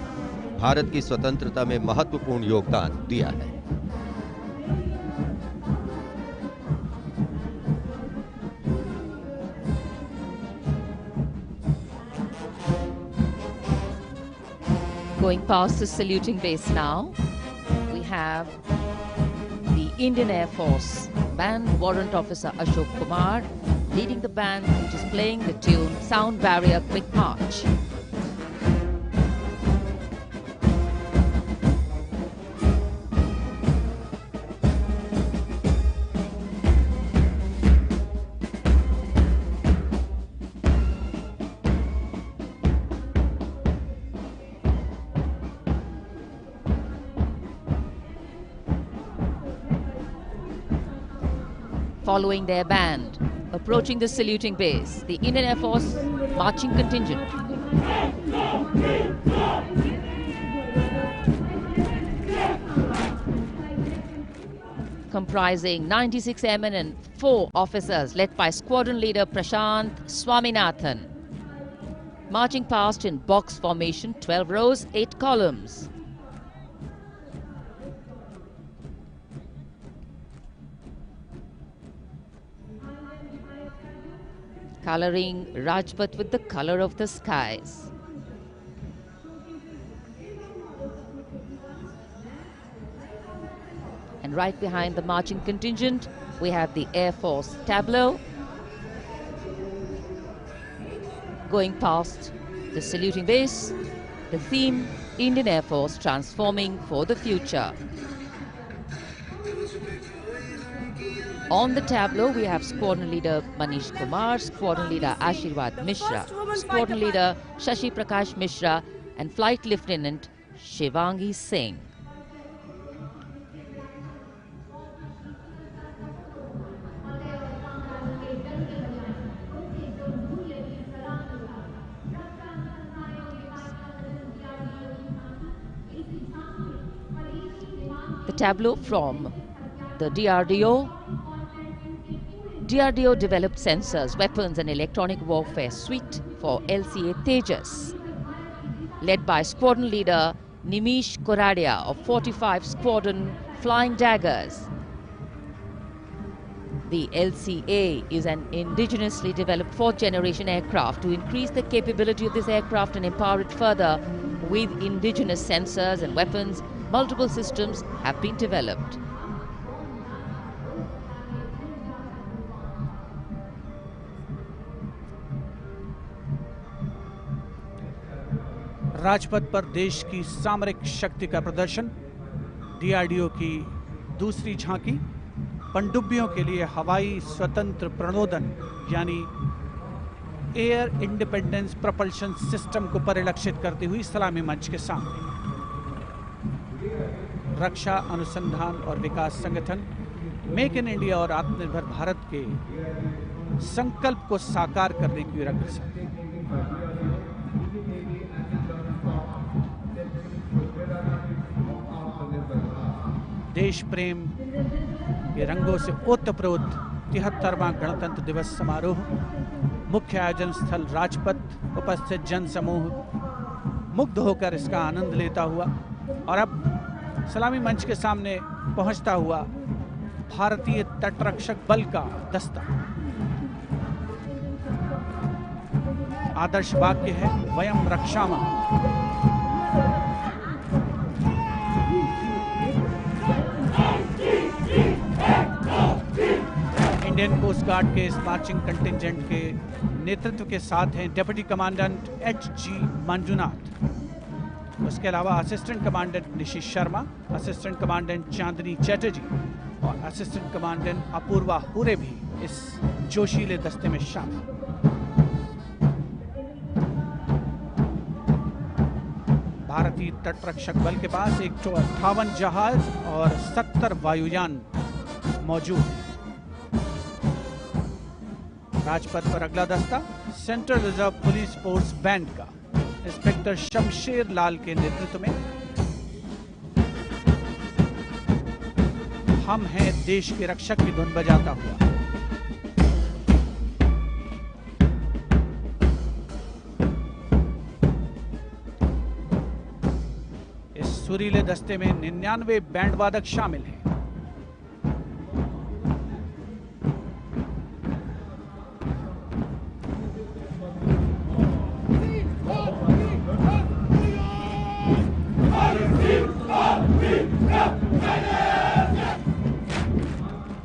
भारत की स्वतंत्रता में महत्वपूर्ण योगदान दिया है। Going past the saluting base now, we have the Indian Air Force Band Warrant Officer Ashok Kumar leading the band, which is playing the tune Sound Barrier Quick March. Following their band, approaching the saluting base, the Indian Air Force Marching Contingent. Comprising 96 airmen and 4 officers, led by Squadron Leader Prashant Swaminathan. Marching past in box formation, 12 rows, 8 columns. Coloring Rajpath with the color of the skies. And right behind the marching contingent, we have the Air Force tableau. Going past the saluting base, the theme, Indian Air Force transforming for the future. On the tableau, we have Squadron Leader Manish Kumar, Squadron Leader Ashirwad Mishra, Squadron Leader Shashi Prakash Mishra, and Flight Lieutenant Shivangi Singh. The tableau from the DRDO. DRDO developed sensors, weapons and electronic warfare suite for LCA Tejas, led by Squadron Leader Nimish Koradia of 45 Squadron Flying Daggers. The LCA is an indigenously developed 4th generation aircraft. To increase the capability of this aircraft and empower it further with indigenous sensors and weapons, multiple systems have been developed. Rajpath पर देश की सामरिक शक्ति का प्रदर्शन, डीआरडीओ की दूसरी झांकी, पनडुब्बियों के लिए हवाई स्वतंत्र प्रणोदन यानी एयर इंडिपेंडेंस प्रोपल्शन सिस्टम को परिलक्षित करती हुई सलामी मंच के सामने। रक्षा अनुसंधान और विकास संगठन मेक इन इंडिया और आत्मनिर्भर भारत के संकल्प को साकार करने की ओर अग्रसर। देश प्रेम के रंगों से ओतप्रोत 73वां गणतंत्र दिवस समारोह, मुख्य आयोजन स्थल राजपथ, उपस्थित जन समूह मुग्ध होकर इसका आनंद लेता हुआ और अब सलामी मंच के सामने पहुंचता हुआ भारतीय तटरक्षक बल का दस्ता। आदर्श वाक्य है वयम रक्षामः। इंडियन कोस्ट गार्ड के इस मार्चिंग कंटिंजेंट के नेतृत्व के साथ हैं डिप्टी कमांडेंट एच.जी. मंजुनाथ, उसके अलावा असिस्टेंट कमांडेंट निशित शर्मा, असिस्टेंट कमांडेंट चांदनी चैटर्जी और असिस्टेंट कमांडेंट अपूर्वा हुरे भी इस जोशीले दस्ते में शामिल। भारतीय तटरक्षक बल के पास 158 जहाज और 70 वायुयान मौजूद हैं। राजपथ पर अगला दस्ता central reserve police force band का इंस्पेक्टर शमशेर लाल के नेतृत्व में हम हैं देश के रक्षक की धुन बजाता हुआ। इस सुरीले दस्ते में 99 बैंड वादक शामिल हैं।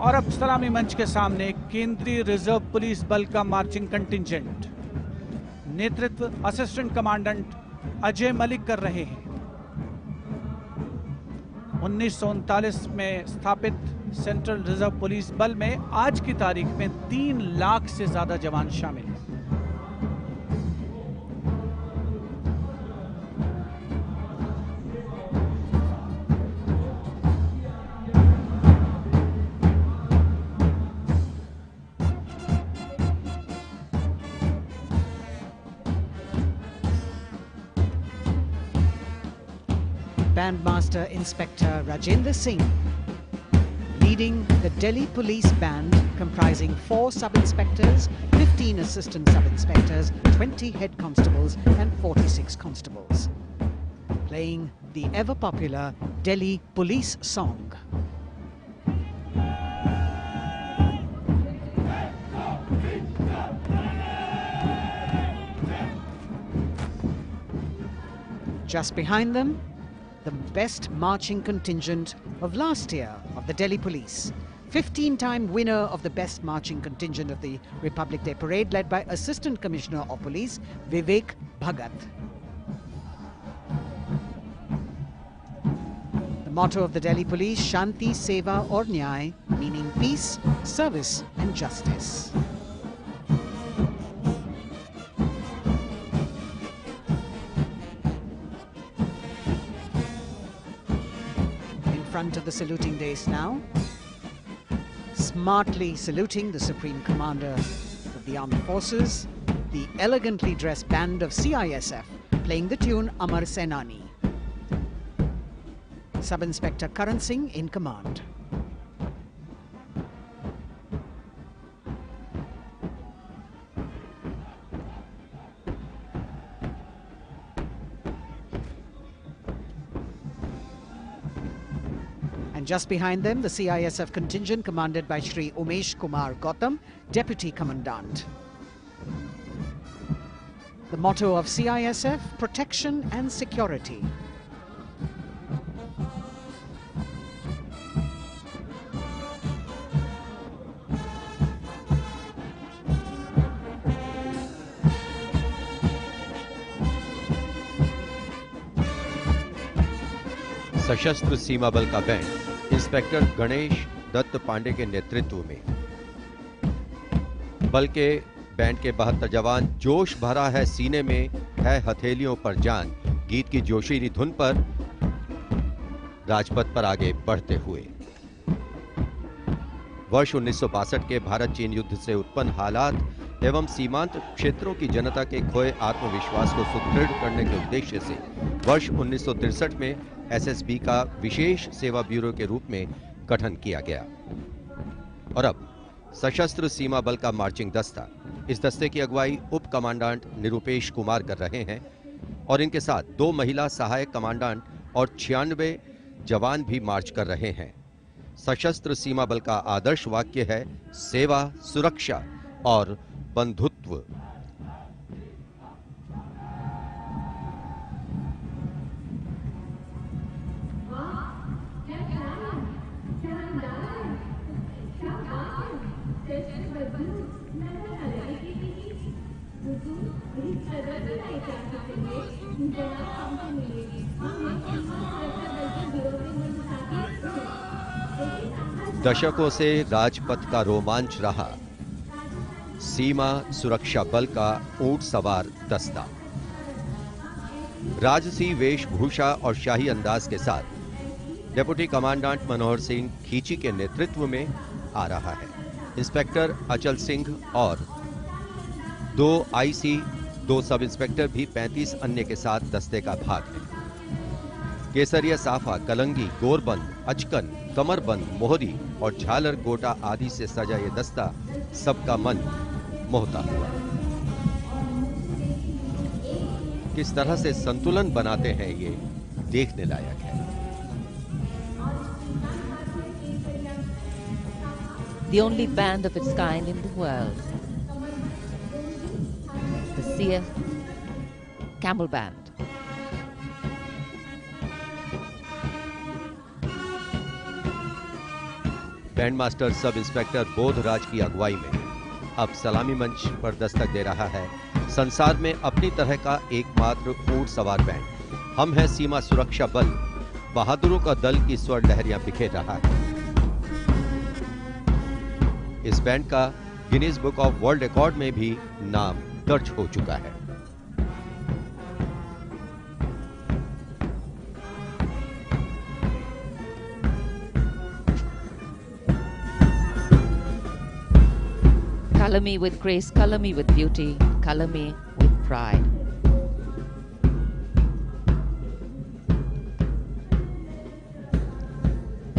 और अब सलामी मंच के सामने केंद्रीय रिजर्व पुलिस बल का मार्चिंग कंटिंजेंट, नेतृत्व असिस्टेंट कमांडेंट अजय मलिक कर रहे हैं। 1939 में स्थापित सेंट्रल रिजर्व पुलिस बल में आज की तारीख में 3 लाख से ज्यादा जवान शामिल हैं। Bandmaster Inspector Rajendra Singh, leading the Delhi Police Band comprising 4 sub-inspectors, 15 assistant sub-inspectors, 20 head constables and 46 constables, playing the ever-popular Delhi Police song. Just behind them, the best marching contingent of last year of the Delhi Police. 15-time winner of the best marching contingent of the Republic Day Parade, led by Assistant Commissioner of Police Vivek Bhagat. The motto of the Delhi Police, Shanti, Seva aur Nyay, meaning peace, service and justice. Front of the saluting dais now, smartly saluting the Supreme Commander of the Armed Forces, the elegantly dressed band of CISF playing the tune Amar Senani. Sub-Inspector Karan Singh in command. And just behind them, the CISF contingent commanded by Shri Umesh Kumar Gautam, Deputy Commandant. The motto of CISF, protection and security. सशस्त्र सीमा बल का बैंड इंस्पेक्टर गणेश दत्त पांडे के नेतृत्व में, बल के बैंड के 72 जवान जोश भरा है सीने में है हथेलियों पर जान गीत की जोशीली धुन पर राजपथ पर आगे बढ़ते हुए। वर्ष 1962 के भारत चीन युद्ध से उत्पन्न हालात एवं सीमांत क्षेत्रों की जनता के खोए आत्मविश्वास को सुदृढ़ करने के उद्देश्य से वर्ष 1963 में एसएसबी का विशेष सेवा ब्यूरो के रूप में गठन किया गया। और अब सशस्त्र सीमा बल का मार्चिंग दस्ता, इस दस्ते की अगुवाई उप कमांडेंट निरुपेश कुमार कर रहे हैं और इनके साथ 2 महिला सहायक कमांडेंट और 96 जवान भी मार्च कर रहे हैं। सशस्त्र सीमा बल का आदर्श वाक्य है सेवा, सुरक्षा और बंधुत्व। दशकों से राजपथ का रोमांच रहा सीमा सुरक्षा बल का ऊंट सवार दस्ता राजसी वेशभूषा और शाही अंदाज के साथ डिप्टी कमांडेंट मनोहर सिंह खींची के नेतृत्व में आ रहा है। इंस्पेक्टर अचल सिंह और 2 आईसी, 2 सब इंस्पेक्टर भी 35 अन्य के साथ दस्ते का भाग है। केसरिया साफा, कलंगी, गोरबंद, अचकन, कमरबंद, मोहरी और झालर गोटा आदि से सजा ये दस्ता सबका मन मोहता हुआ। किस तरह से संतुलन बनाते हैं ये देखने लायक है। The only band of its kind in the world, the CF Camel Band. Band master sub inspector Bodhraj की अगुवाई में अब सलामी मंच पर दस्तक दे रहा है संसार में अपनी तरह का एकमात्र ऊंट सवार बैंड। हम हैं सीमा सुरक्षा बल, बहादुरों का दल की स्वर लहरियां बिखेर रहा है। इस बैंड का Guinness book of world record में भी नाम दर्ज हो चुका है। Color me with grace, color me with beauty, color me with pride.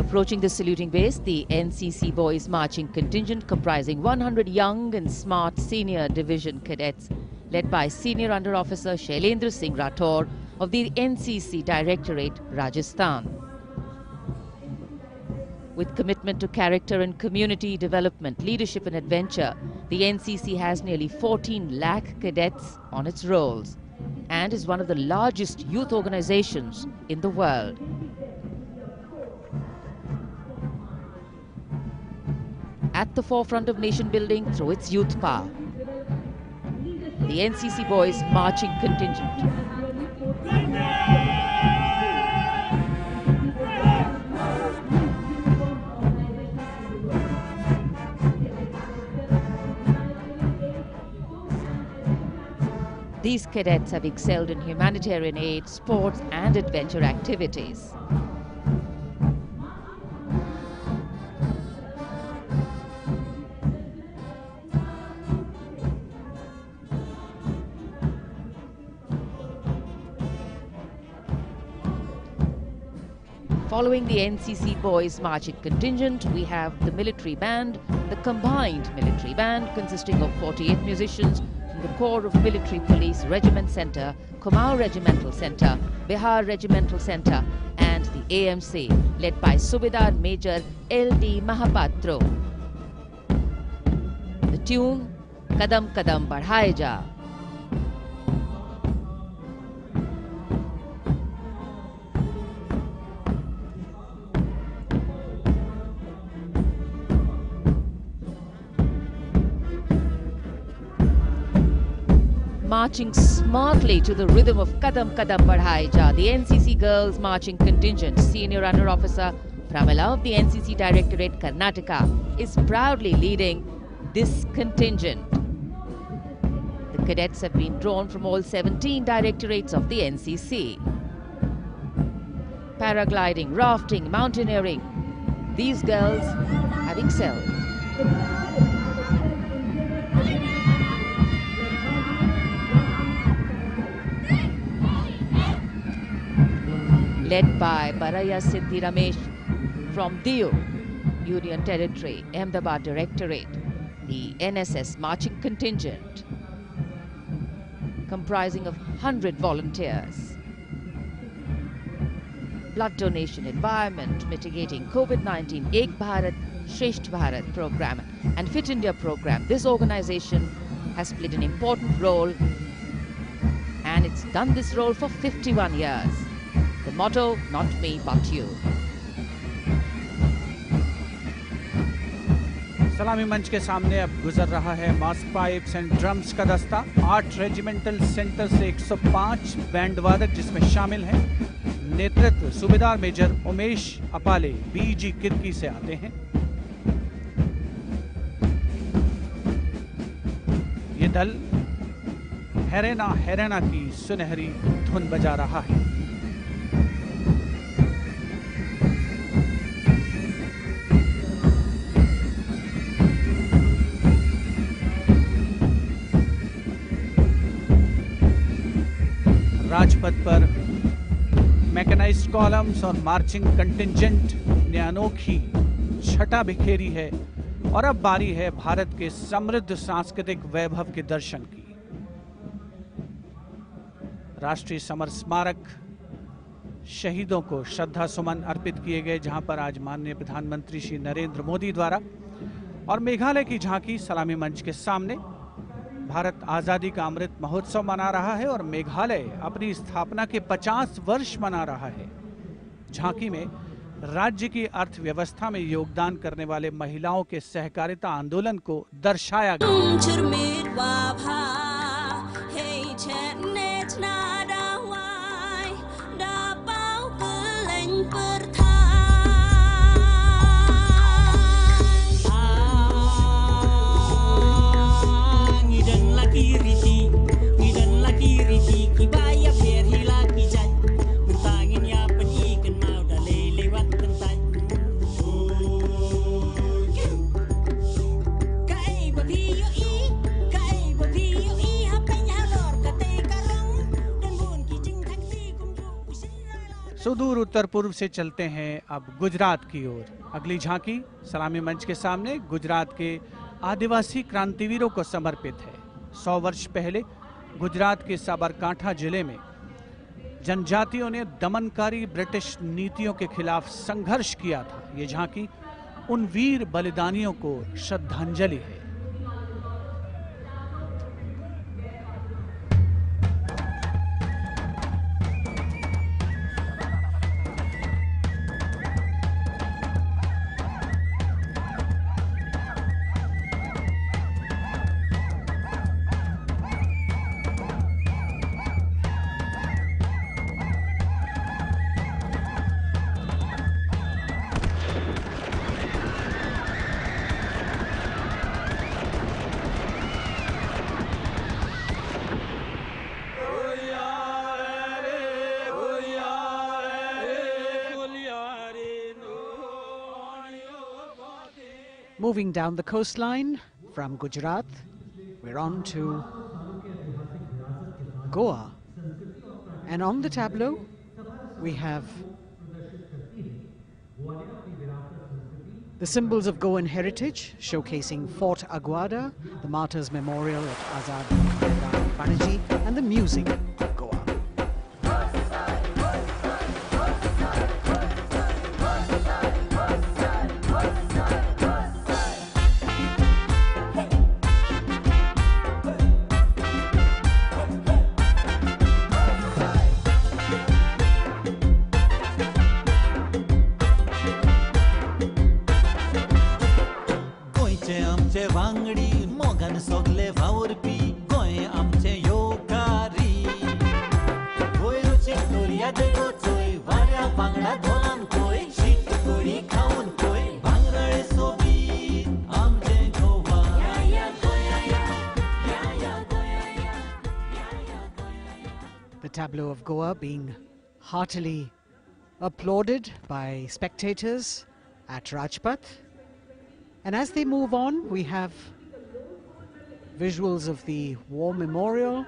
Approaching the saluting base, the Ncc Boys Marching Contingent comprising 100 young and smart senior division cadets led by Senior Under Officer Shailendra Singh Rathore of the NCC Directorate, Rajasthan. With commitment to character and community development, leadership and adventure, the NCC has nearly 14 lakh cadets on its rolls and is one of the largest youth organizations in the world. At the forefront of nation building through its youth power, the Ncc Boys Marching Contingent. These cadets have excelled in humanitarian aid, sports and adventure activities. Following the Ncc Boys Marching Contingent, we have the military band, the combined military band consisting of 48 musicians from the Corps of Military Police Regiment Centre, Kumaon Regimental Centre, Bihar Regimental Centre and the AMC led by Subedar Major L.D. Mahapatro. The tune, Kadam Kadam Badhaye Ja. Marching smartly to the rhythm of Kadam Kadam Badhaye Ja, the NCC Girls Marching Contingent, Senior Under Officer Pramila of the NCC Directorate, Karnataka, is proudly leading this contingent. The cadets have been drawn from all 17 directorates of the NCC. Paragliding, rafting, mountaineering, these girls have excelled. Led by Baraya Siddhi Ramesh from Diu, Union Territory, Ahmedabad Directorate, the NSS Marching Contingent, comprising of 100 volunteers. Blood donation, environment, mitigating COVID-19, Ek Bharat, Shresht Bharat program and Fit India program. This organization has played an important role and it's done this role for 51 years. The motto, not me but you. सलामी मंच के सामने अब गुजर रहा है मास पाइप्स एंड ड्रम्स का दस्ता। 8 रेजिमेंटल सेंटर से 105 बैंड वादक जिसमें शामिल हैं। नेतृत्व सूबेदार मेजर उमेश अपाले बीजी किरकी से आते हैं। ये दल हैरेना हैरेना की सुनहरी धुन बजा रहा है। राजपथ पर मैकेनाइज्ड कॉलम्स और मार्चिंग कंटिंजेंट ने अनोखी छटा बिखेरी है और अब बारी है भारत के समृद्ध सांस्कृतिक वैभव के दर्शन की। राष्ट्रीय समर स्मारक शहीदों को श्रद्धा सुमन अर्पित किए गए, जहां पर आज माननीय प्रधानमंत्री श्री नरेंद्र मोदी द्वारा और मेघालय की झांकी सलामी मंच के सामने भारत आज़ादी का अमृत महोत्सव मना रहा है और मेघालय अपनी स्थापना के 50 वर्ष मना रहा है। झांकी में राज्य की अर्थव्यवस्था में योगदान करने वाले महिलाओं के सहकारिता आंदोलन को दर्शाया गया। सुदूर उत्तर पूर्व से चलते हैं अब गुजरात की ओर। अगली झांकी सलामी मंच के सामने गुजरात के आदिवासी क्रांतिवीरों को समर्पित है। 100 वर्ष पहले गुजरात के साबरकांठा जिले में जनजातियों ने दमनकारी ब्रिटिश नीतियों के खिलाफ संघर्ष किया था। ये झांकी उन वीर बलिदानियों को श्रद्धांजलि है। Moving down the coastline from Gujarat, we're on to Goa. And on the tableau, we have the symbols of Goan heritage, showcasing Fort Aguada, the Martyrs Memorial at Azad Panaji, and the music of Goa. The tableau of Goa being heartily applauded by spectators at Rajpath. And as they move on, we have visuals of the War Memorial,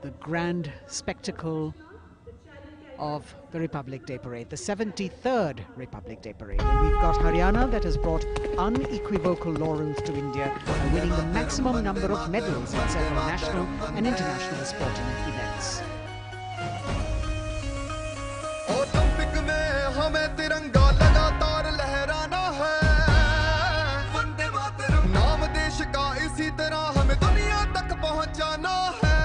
the grand spectacle of the Republic Day Parade, the 73rd Republic Day Parade. And we've got Haryana that has brought unequivocal laurels to India by winning the maximum number of medals in several national and international sporting events. Olympic में हमें तिरंगा लगातार लहराना है, वंदे मातरम नाम देश का इसी तरह हमें दुनिया तक पहुंचाना है,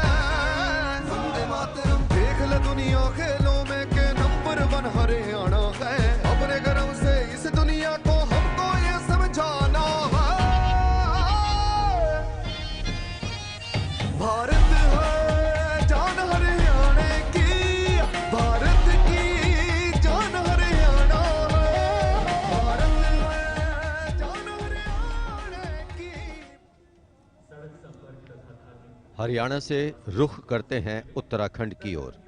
वंदे मातरम देख ले दुनिया खेलों में के नंबर 1 हरियाणा है, अपने गर्व से इस दुनिया को हमको ये समझाना है, भारत है जान हरियाणा की, भारत की जान हरियाणा है, भारत है जान हरियाणा की। हरियाणा से रुख करते हैं उत्तराखंड की ओर।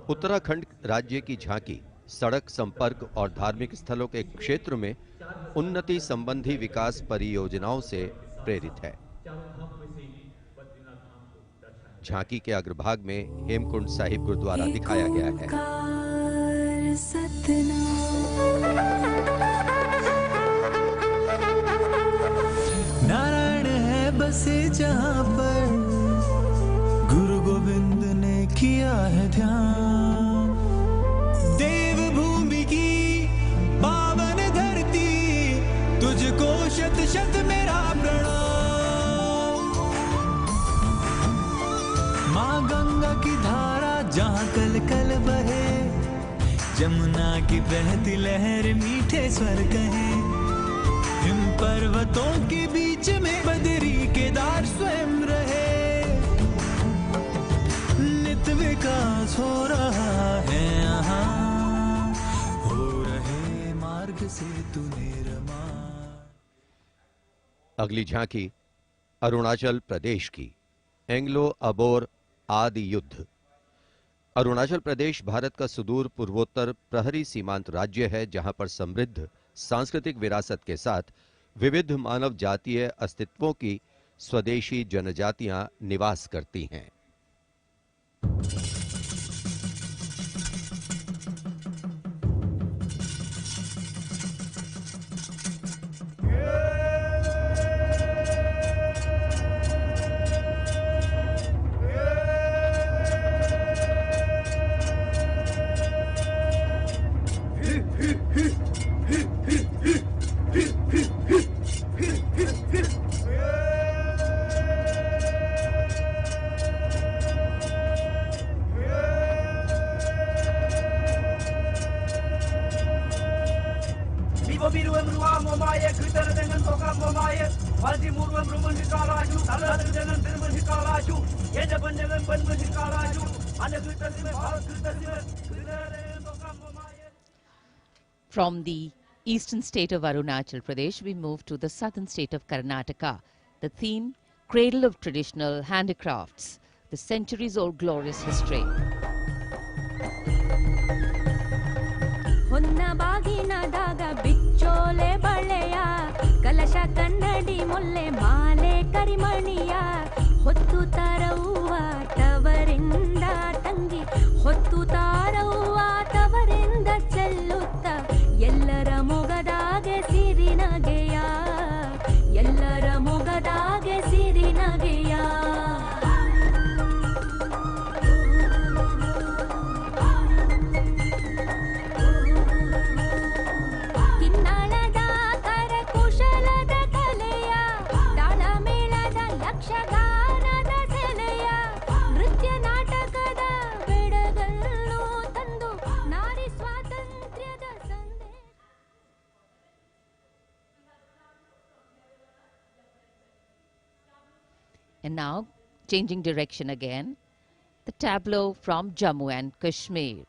उत्तराखंड राज्य की झांकी सड़क संपर्क और धार्मिक स्थलों के क्षेत्र में उन्नति संबंधी विकास परियोजनाओं से प्रेरित है। झांकी के अग्रभाग में हेमकुंड साहिब गुरुद्वारा दिखाया गया है। नारायण है बसे जहां पर गुरु गोविंद ने किया है ध्यान। देव भूमि की पावन धरती, तुझको शत शत मेरा प्रणाम। माँ गंगा की धारा जहाँ कल कल बहे, जमुना की बहती लहर मीठे स्वर कहे। हिम पर्वतों के बीच में बदरी केदार स्वयं रहे। नित विकास हो रहा है यहाँ, हो रहे मार्ग से तू निर्मा। अगली झांकी अरुणाचल प्रदेश की, एंग्लो अबोर आदि युद्ध। अरुणाचल प्रदेश भारत का सुदूर पूर्वोत्तर प्रहरी सीमांत राज्य है, जहां पर समृद्ध सांस्कृतिक विरासत के साथ विविध मानव जातीय अस्तित्वों की स्वदेशी जनजातियां निवास करती हैं। From the eastern state of Arunachal Pradesh, we move to the southern state of Karnataka. The theme, Cradle of Traditional Handicrafts, the centuries-old glorious history. ಎಲ್ಲರ ಮೊಗದಾಗೆ ಸಿರಿನಗೆಯ, ಎಲ್ಲರ ಮೊಗದಾಗೆ ಸಿರಿನಗೆಯ. ಕಿನ್ನಾಳದ ಕರಕುಶಲದ ಕಲೆಯ, ತಾಳಮೇಳದ ಯಕ್ಷಗಾನದ ಸೆಲೆಯ, ನೃತ್ಯ ನಾಟಕದ ಬೆಡಗನ್ನು ತಂದು ನಾರಿ ಸ್ವಾತಂತ್ರ್ಯದ And now, changing direction again, the tableau from Jammu and Kashmir,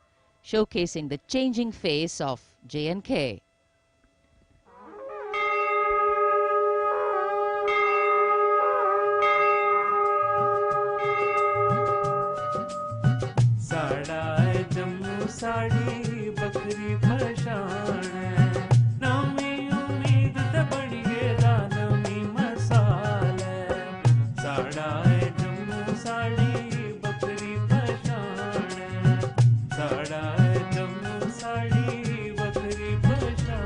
showcasing the changing face of J&K. साड़ा जम्मू साड़ी बकरी भशान, नवी उम्मीद ते बड़िए दानवी मसाल। साड़ा जम्मू साड़ी बकरी भशान, साड़ा जम्मू साड़ी बकरी भशान।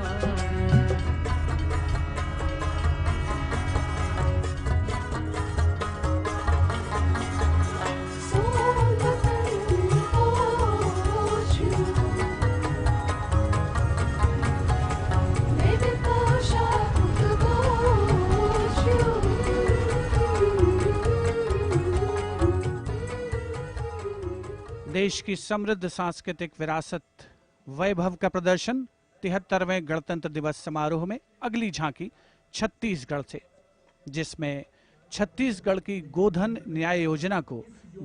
देश की समृद्ध सांस्कृतिक विरासत वैभव का प्रदर्शन 73वें गणतंत्र दिवस समारोह में अगली झांकी छत्तीसगढ़ से, जिसमें छत्तीसगढ़ की गोधन न्याय योजना को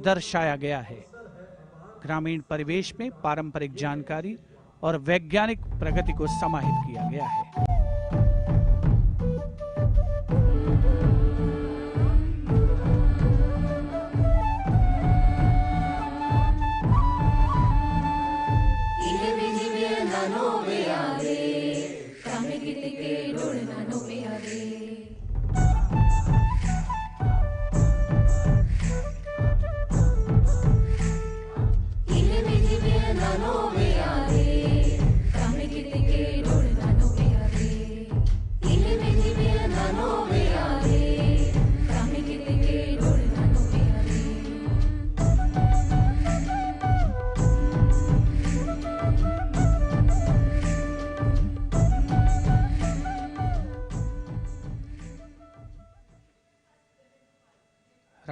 दर्शाया गया है। ग्रामीण परिवेश में पारंपरिक जानकारी और वैज्ञानिक प्रगति को समाहित किया गया है।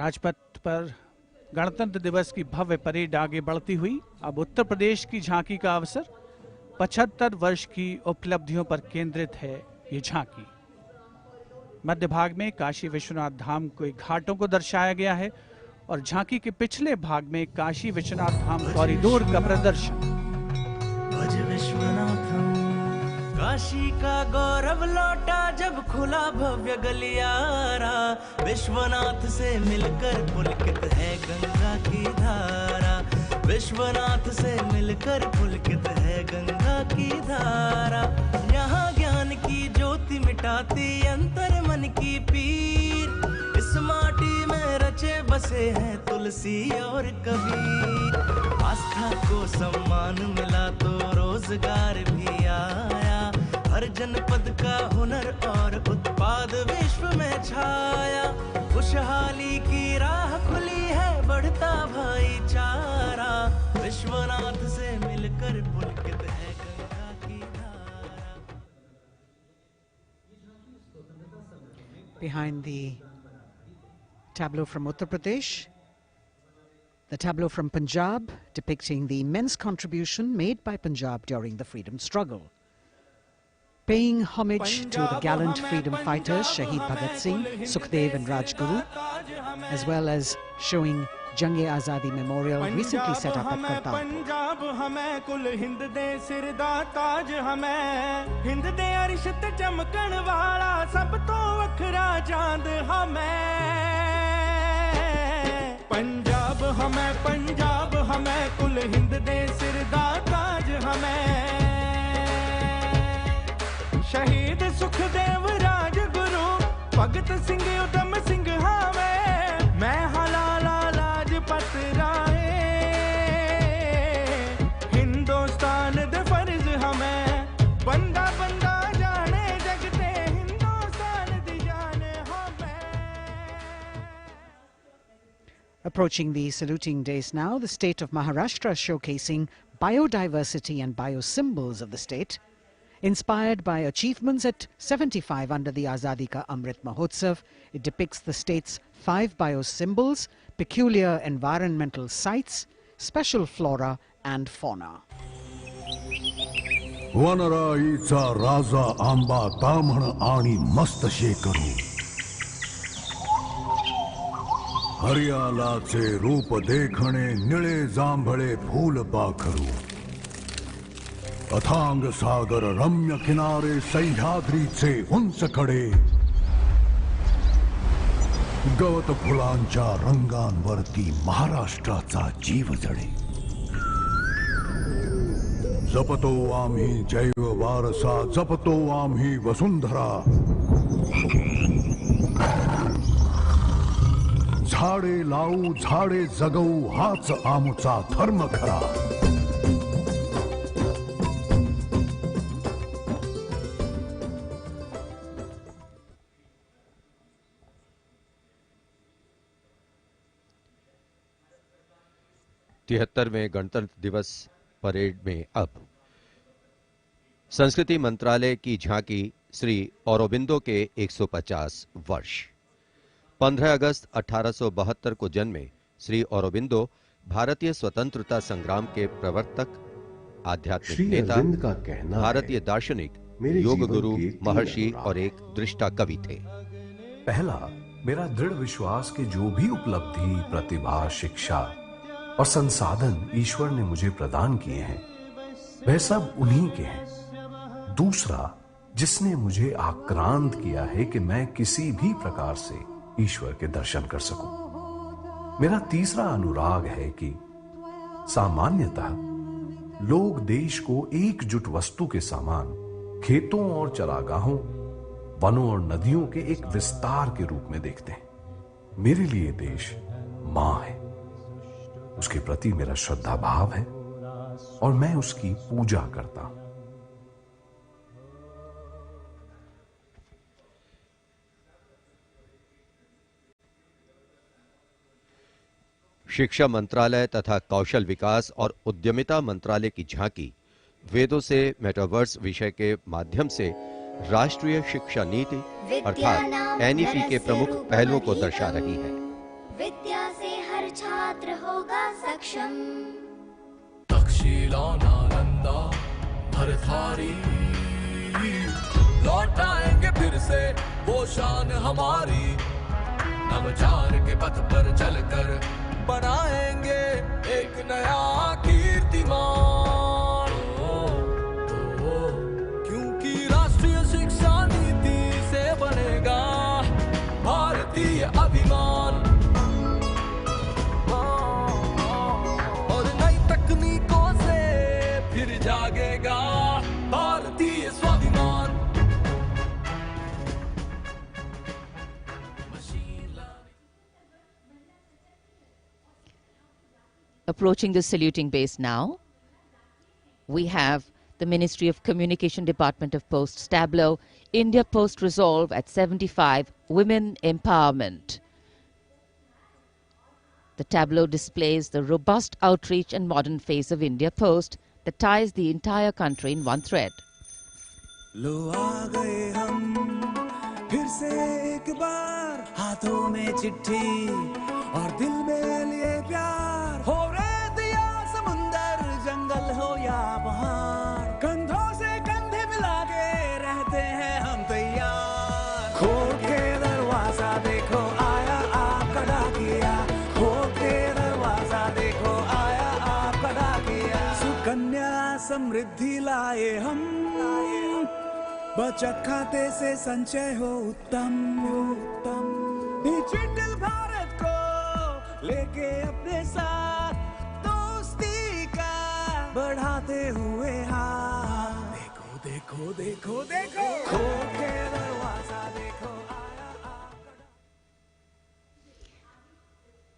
राजपथ पर गणतंत्र दिवस की भव्य परेड आगे बढ़ती हुई अब उत्तर प्रदेश की झांकी का अवसर। 75 वर्ष की उपलब्धियों पर केंद्रित है ये झांकी। मध्य भाग में काशी विश्वनाथ धाम के घाटों को दर्शाया गया है और झांकी के पिछले भाग में काशी विश्वनाथ धाम कॉरिडोर का प्रदर्शन। भज विश्वनाथम, काशी का गौरव लौटा जब खुला भव्य गलियारा। विश्वनाथ से मिलकर पुलकित है गंगा की धारा। विश्वनाथ से मिलकर पुलकित है गंगा की धारा। यहाँ ज्ञान की ज्योति मिटाती अंतर मन की पीर। इस माटी में रचे बसे हैं तुलसी और कबीर। आस्था को सम्मान मिला तो रोजगार भी आया। हर जनपद का हुनर और उत्पाद विश्व में छाया। खुशहाली की राह खुली है, बढ़ता भाईचारा। विश्वनाथ से मिलकर पुलकित है गंगा की धारा। Behind the tableau from Uttar Pradesh, the tableau from Punjab depicting the immense contribution made by Punjab during the freedom struggle. Paying homage to the gallant freedom fighters Shahid Bhagat Singh, Sukhdev and Rajguru, as well as showing Jang-e-Azadi Memorial recently set up at Kartarpur. Punjab हमें कुल हिंद दे सिर दा ताज हमें। हिंद दे अरिश ते चमकण वाला सब तो वखरा चांद हमें। पंजाब हमें कुल हिंद दे सिर दा ताज हमें। शहीद सुखदेव राजगुरु भगत सिंह उधम सिंह हमें। मैं हलाला लाजपत राय, हिंदुस्तान दे फर्ज हमें। बंदा बंदा जाने जगते हिंदुस्तान दी जान हमें। Approaching the saluting days now, the state of Maharashtra showcasing biodiversity and biosymbols of the state. Inspired by achievements at 75 under the Azadi Ka Amrit Mahotsav, it depicts the state's 5 biosymbols, peculiar environmental sites, special flora and fauna. वनराईचा राजा आंबा ताम्हण आणि मस्त शेकरू। हरियालाचे रूप देखणे निळे जांभळे फूल पाखरू। अथांग सागर रम्य किनारे सह्याद्रीचे उंच कडे। गवत फुलांच्या रंगांवरती महाराष्ट्राचा जीव जळे। जपतो आम्ही जैव वारसा, जपतो आम्ही वसुंधरा। झाडे लावू झाडे जगवू हाच आमचा धर्म खरा। तिहत्तरवें गणतंत्र दिवस परेड में अब संस्कृति मंत्रालय की झांकी श्री औरोबिंदो के 150 वर्ष। 15 अगस्त 1872 को जन्मे श्री औरोबिंदो भारतीय स्वतंत्रता संग्राम के प्रवर्तक, आध्यात्मिक नेता, भारतीय दार्शनिक, योग गुरु, महर्षि और एक दृष्टा कवि थे। पहला, मेरा दृढ़ विश्वास कि जो भी उपलब्धि, प्रतिभा, शिक्षा और संसाधन ईश्वर ने मुझे प्रदान किए हैं वह सब उन्हीं के हैं। दूसरा, जिसने मुझे आक्रांत किया है कि मैं किसी भी प्रकार से ईश्वर के दर्शन कर सकूं। मेरा तीसरा अनुराग है कि सामान्यतः लोग देश को एकजुट वस्तु के समान खेतों और चरागाहों, वनों और नदियों के एक विस्तार के रूप में देखते हैं। मेरे लिए देश मां है, उसके प्रति मेरा श्रद्धा भाव है और मैं उसकी पूजा करता हूं। शिक्षा मंत्रालय तथा कौशल विकास और उद्यमिता मंत्रालय की झांकी वेदों से मेटावर्स विषय के माध्यम से राष्ट्रीय शिक्षा नीति अर्थात एनईपी के प्रमुख पहलुओं को दर्शा रही है। विद्या से हर छात्र होगा सक्षम। तक्षशिला नालंदा भरथारी लौटाएंगे फिर से वो शान हमारी। नवचार के पथ पर चलकर बनाएंगे एक नया कीर्तिमान। क्योंकि राष्ट्रीय शिक्षा नीति से बनेगा भारतीय अभिमान। और नई तकनीकों से फिर जागेगा भारतीय स्वाभिमान। Approaching the saluting base now, we have the Ministry of Communication Department of Posts tableau, India Post Resolve at 75, Women Empowerment. The tableau displays the robust outreach and modern face of India Post that ties the entire country in one thread. लो आ गए हम फिर से एक बार, हाथों में चिट्ठी और दिल में लिए प्यार। हो रेत या समुंदर, जंगल हो या पहाड़, कंधों से कंधे मिला के रहते हैं हम तैयार। खोल के दरवाजा देखो आया आपका डाकिया, खोल के दरवाजा देखो आया आपका डाकिया। सुकन्या समृद्धि लाए हम, बचत खाते से संचय हो उत्तम उत्तम। डिजिटल भारत को लेके अपने साथ दोस्ती का बढ़ाते हुए हाथ। देखो देखो देखो देखो, खोल के दरवाजा देखो आया आपका।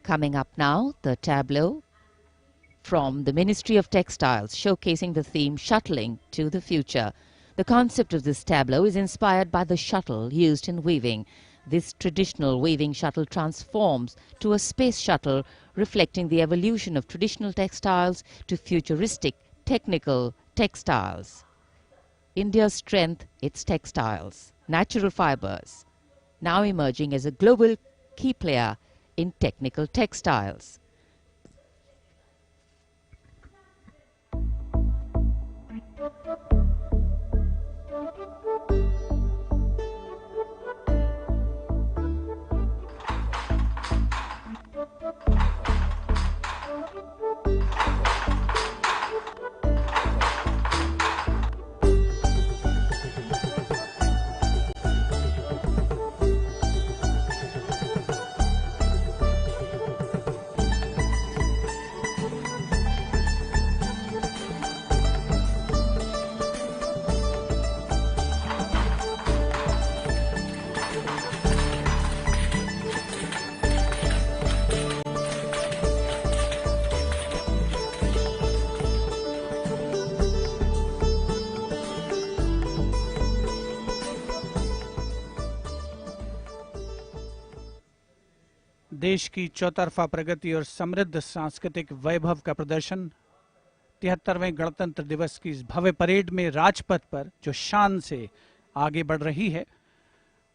Coming up now, the tableau from the Ministry of Textiles showcasing the theme Shuttling to the Future. The concept of this tableau is inspired by the shuttle used in weaving. This traditional weaving shuttle transforms to a space shuttle, reflecting the evolution of traditional textiles to futuristic technical textiles. India's strength, its textiles, natural fibers, now emerging as a global key player in technical textiles. देश की चौतरफा प्रगति और समृद्ध सांस्कृतिक वैभव का प्रदर्शन 73वें गणतंत्र दिवस की इस भव्य परेड में राजपथ पर जो शान से आगे बढ़ रही है।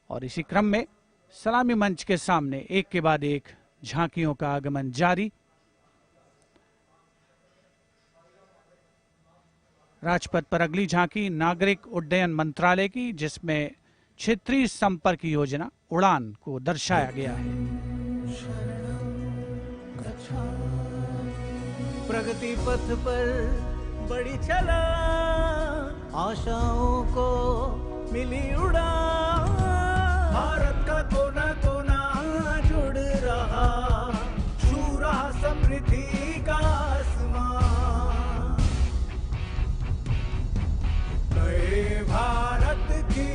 और इसी क्रम में सलामी मंच के सामने एक के बाद एक झांकियों का आगमन जारी। राजपथ पर अगली झांकी नागरिक उड्डयन मंत्रालय की, जिसमें क्षेत्रीय संपर्क योजना उड़ान को दर्शाया गया है। प्रगति पथ पर बड़ी चला, आशाओं को मिली उड़ान। भारत का कोना कोना जुड़ रहा, छू रहा समृद्धि का आसमान। नए भारत की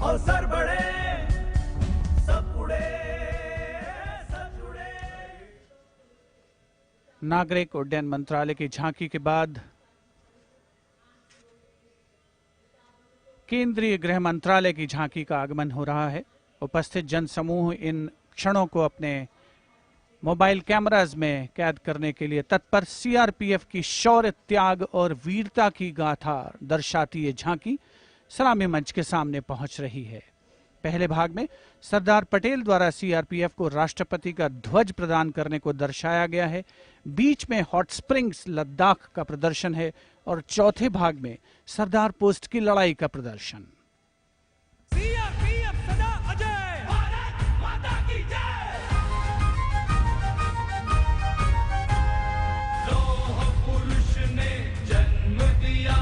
और सर बढ़े, सब उड़े, सब जुड़े। नागरिक उड्डयन मंत्रालय की झांकी के बाद केंद्रीय गृह मंत्रालय की झांकी का आगमन हो रहा है। उपस्थित जनसमूह इन क्षणों को अपने मोबाइल कैमराज में कैद करने के लिए तत्पर सीआरपीएफ की शौर्य, त्याग और वीरता की गाथा दर्शाती ये झांकी सलामी मंच के सामने पहुंच रही है। पहले भाग में सरदार पटेल द्वारा सीआरपीएफ को राष्ट्रपति का ध्वज प्रदान करने को दर्शाया गया है। बीच में हॉट स्प्रिंग्स लद्दाख का प्रदर्शन है और चौथे भाग में सरदार पोस्ट की लड़ाई का प्रदर्शन। सीआरपीएफ सदा अजय, भारत माता की जय। लौह पुरुष ने जन्म दिया,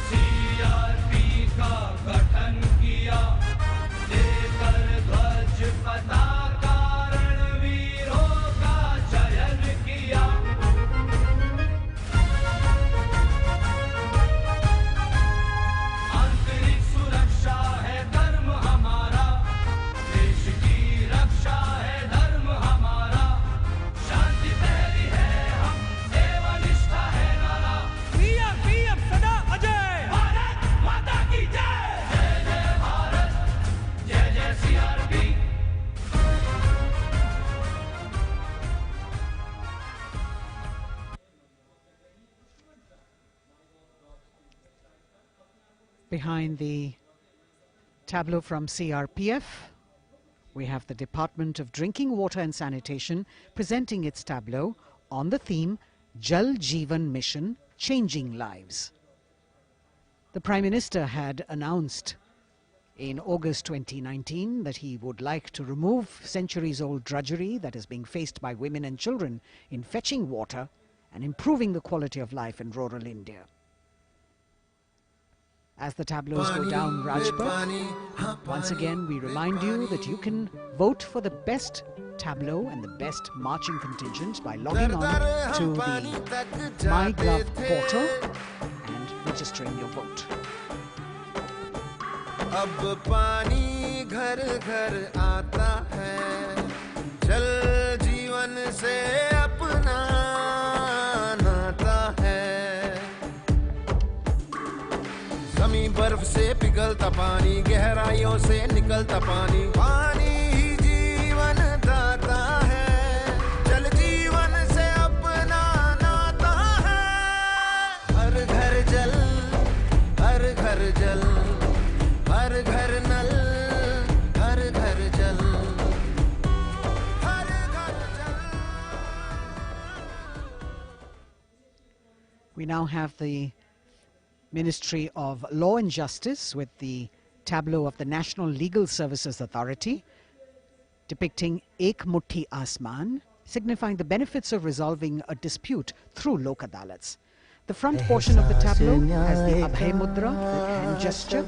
सीआरपी का गठन किया, लेकर ध्वज पताका रणवीरों का चयन किया। आंतरिक सुरक्षा है धर्म हमारा, देश की रक्षा है धर्म हमारा, शांति पहली है हम, सेवा निष्ठा है नारा। सीआरपीएफ सदा अजय, भारत माता की जय। जय जय भारत, जय जय CRP. Behind the tableau from CRPF, we have the Department of Drinking Water and Sanitation presenting its tableau on the theme Jal Jeevan Mission, Changing Lives. The Prime Minister had announced in August 2019 that he would like to remove centuries-old drudgery that is being faced by women and children in fetching water and improving the quality of life in rural India. As the tableaus go down Rajpath, once again we remind you that you can vote for the best tableau and the best marching contingent by logging on to the MyGov portal and registering your vote. अब पानी घर घर आता है, जल जीवन से अपना नाता है। जमीन बर्फ से पिघलता पानी, गहराइयों से निकलता पानी, पानी ही जीवन दाता है, जल जीवन से अपना नाता है। हर घर जल, हर घर जल, हर घर नल, हर घर जल, हर घर जल। We now have the Ministry of Law and Justice with the tableau of the National Legal Services Authority depicting Ek Muthi Asman, signifying the benefits of resolving a dispute through Lok Adalats. The front portion of the tableau has the Abhay Mudra, the hand gesture.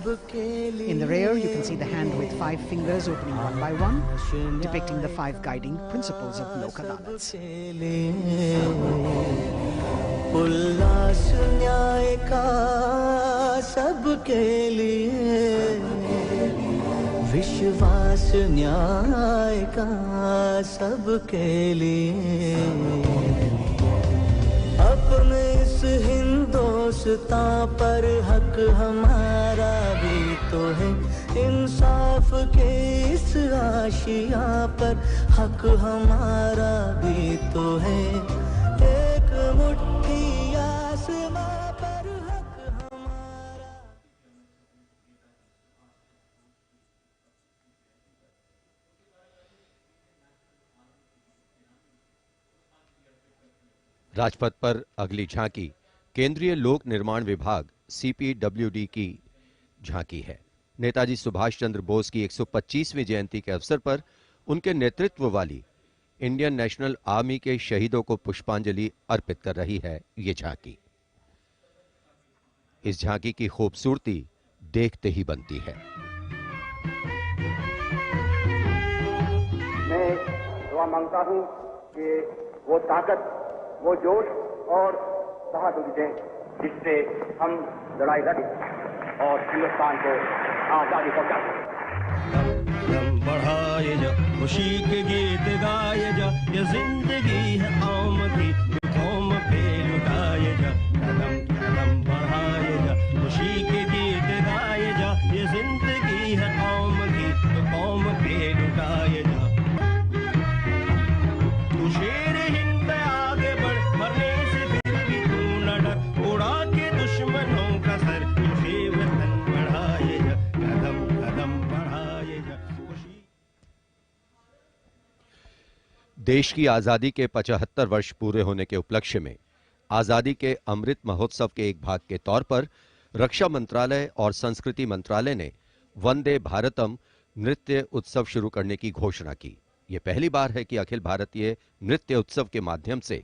In the rear you can see the hand with 5 fingers opening one by one, depicting the 5 guiding principles of Lok Adalats. उल्लास न्याय का सबके लिए, विश्वास न्याय का सबके लिए। अपने इस हिंदुस्तान पर हक हमारा भी तो है, इंसाफ के इस आशिया पर हक हमारा भी तो है। एक मुट्ठी आसमां पर हक हमारा। राजपथ पर अगली झांकी केंद्रीय लोक निर्माण विभाग सीपीडब्ल्यूडी की झांकी है। नेताजी सुभाष चंद्र बोस की 125वीं जयंती के अवसर पर उनके नेतृत्व वाली इंडियन नेशनल आर्मी के शहीदों को पुष्पांजलि अर्पित कर रही है ये झांकी। इस झांकी की खूबसूरती देखते ही बनती है। मैं दुआ मांगता हूं कि वो ताकत, वो जोश और बहादुरी दें जिससे हम लड़ाई लड़ें और हिंदुस्तान को आजादी पहुंचा दें। बढ़ाए जा, खुशी के गीत गाए जा, ये जिंदगी है कौम की, कौम पे लुटाए जा। कदम कदम बढ़ाए जा, खुशी के गीत गाए जा, ये जिंदगी है कौम की, कौम पे लुटाए जा। देश की आजादी के 75 वर्ष पूरे होने के उपलक्ष्य में आजादी के अमृत महोत्सव के एक भाग के तौर पर रक्षा मंत्रालय और संस्कृति मंत्रालय ने वंदे भारतम नृत्य उत्सव शुरू करने की घोषणा की। यह पहली बार है कि अखिल भारतीय नृत्य उत्सव के माध्यम से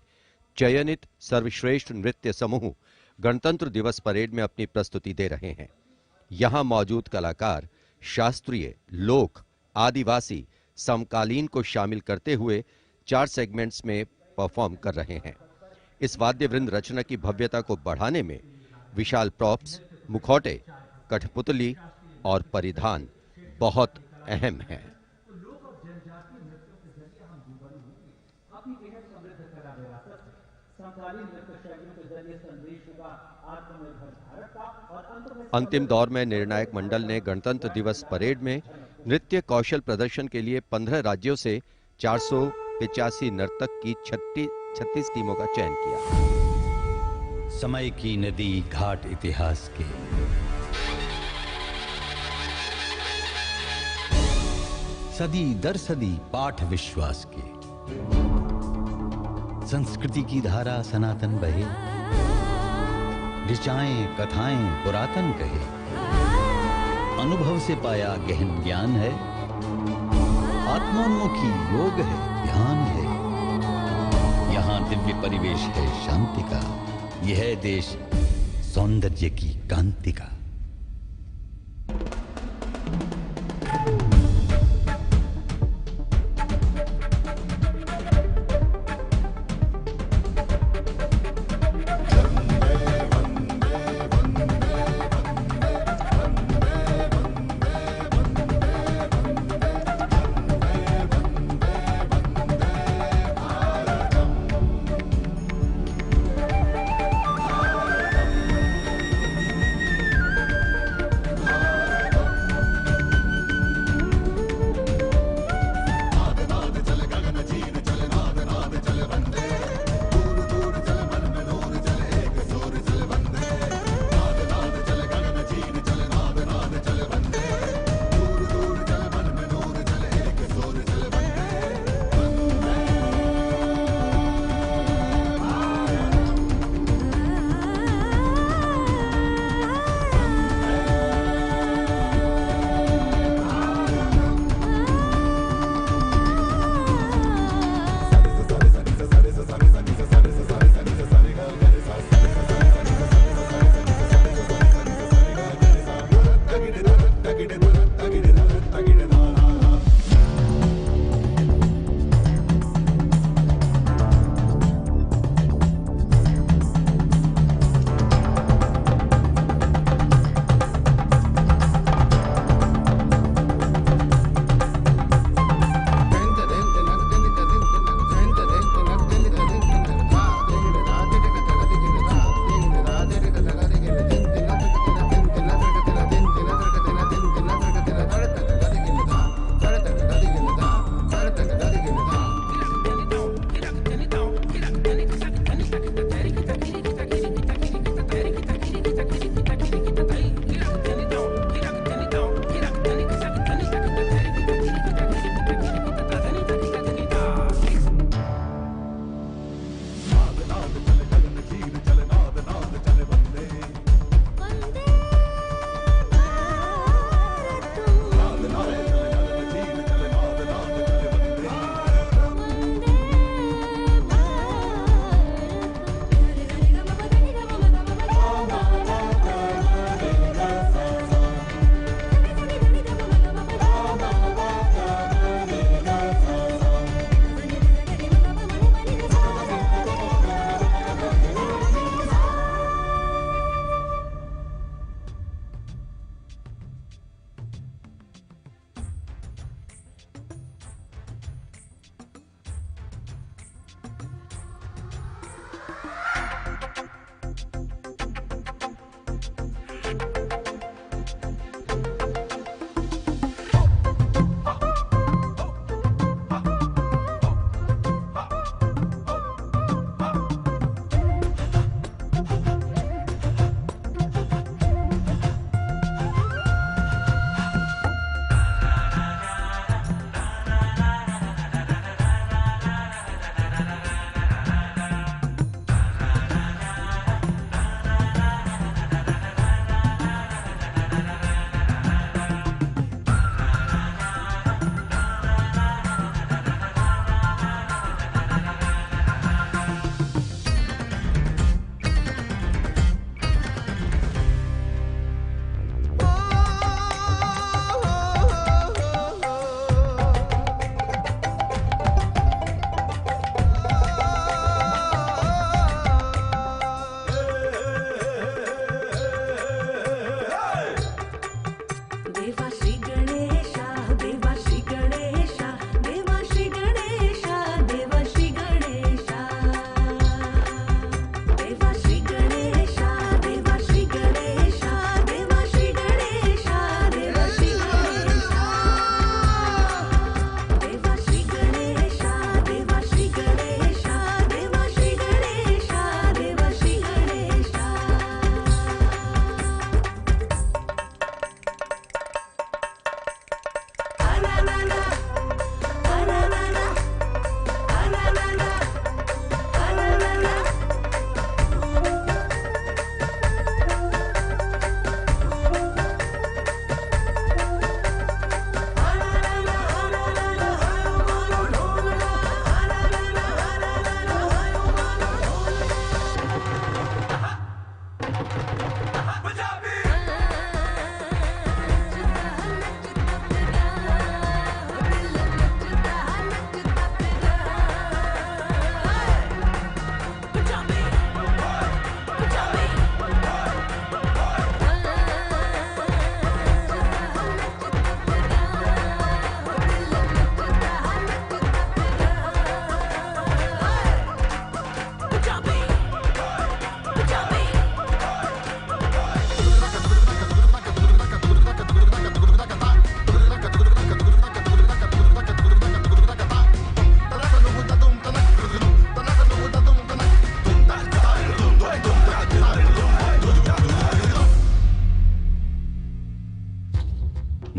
चयनित सर्वश्रेष्ठ नृत्य समूह गणतंत्र दिवस परेड में अपनी प्रस्तुति दे रहे हैं। यहां मौजूद कलाकार शास्त्रीय, लोक, आदिवासी, समकालीन को शामिल करते हुए 4 सेगमेंट्स में परफॉर्म कर रहे हैं। इस वाद्य वृंद रचना की भव्यता को बढ़ाने में विशाल प्रॉप्स, मुखौटे, कठपुतली और परिधान बहुत अहम हैं। अंतिम दौर में निर्णायक मंडल ने गणतंत्र दिवस परेड में नृत्य कौशल प्रदर्शन के लिए 15 राज्यों से 485 नर्तक की 36 टीमों का चयन किया। समय की नदी घाट इतिहास के, सदी दर सदी पाठ विश्वास के, संस्कृति की धारा सनातन बहे, ऋचाएं कथाएं पुरातन कहे, अनुभव से पाया गहन ज्ञान है, आत्मोन्मुखी योग है, ध्यान है, यहाँ दिव्य परिवेश है शांति का, यह है देश सौंदर्य की कांति का।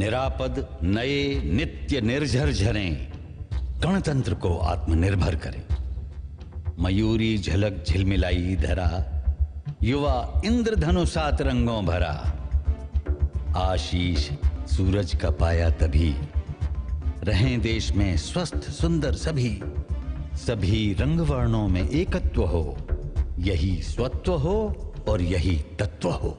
निरापद नए नित्य निर्झर झरें, गणतंत्र को आत्मनिर्भर करें। मयूरी झलक झिलमिलाई धरा, युवा इंद्रधनुषात रंगों भरा। आशीष सूरज का पाया तभी, रहें देश में स्वस्थ सुंदर सभी। सभी रंग वर्णों में एकत्व हो, यही स्वत्व हो और यही तत्व हो।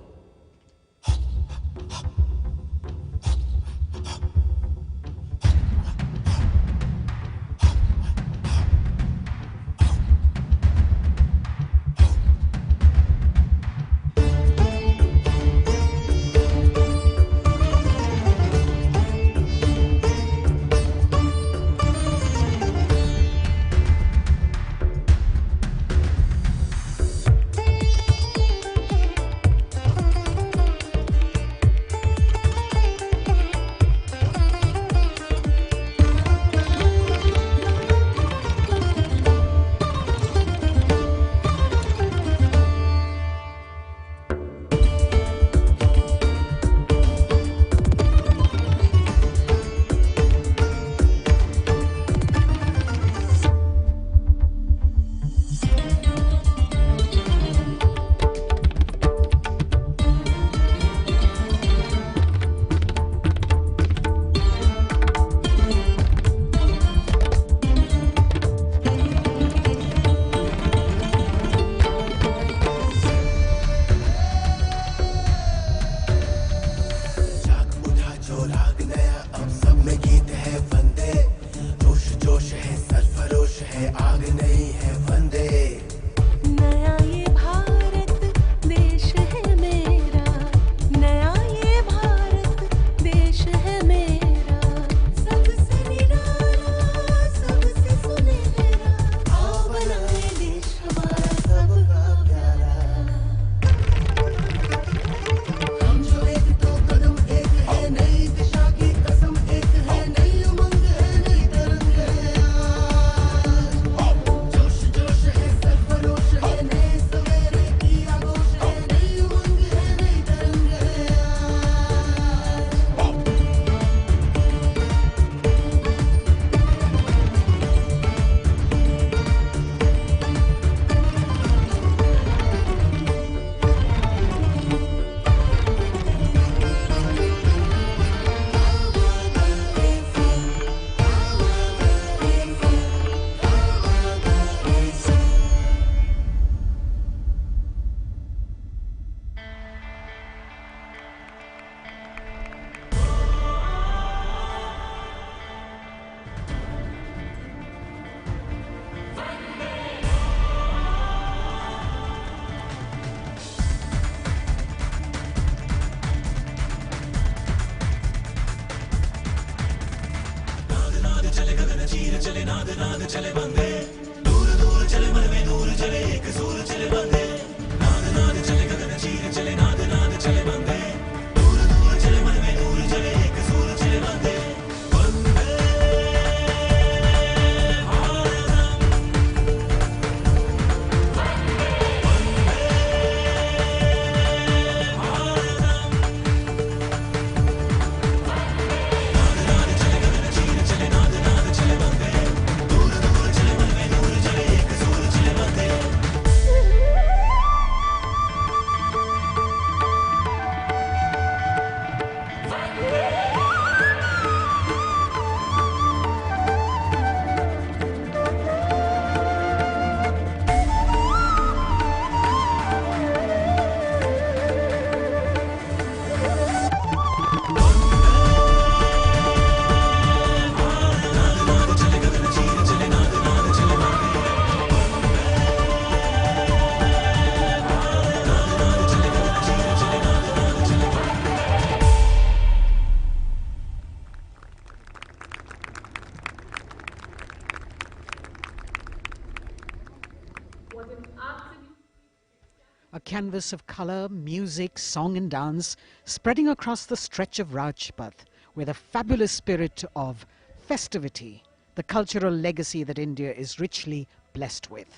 A canvas of color, music, song and dance spreading across the stretch of Rajpath with a fabulous spirit of festivity, the cultural legacy that India is richly blessed with.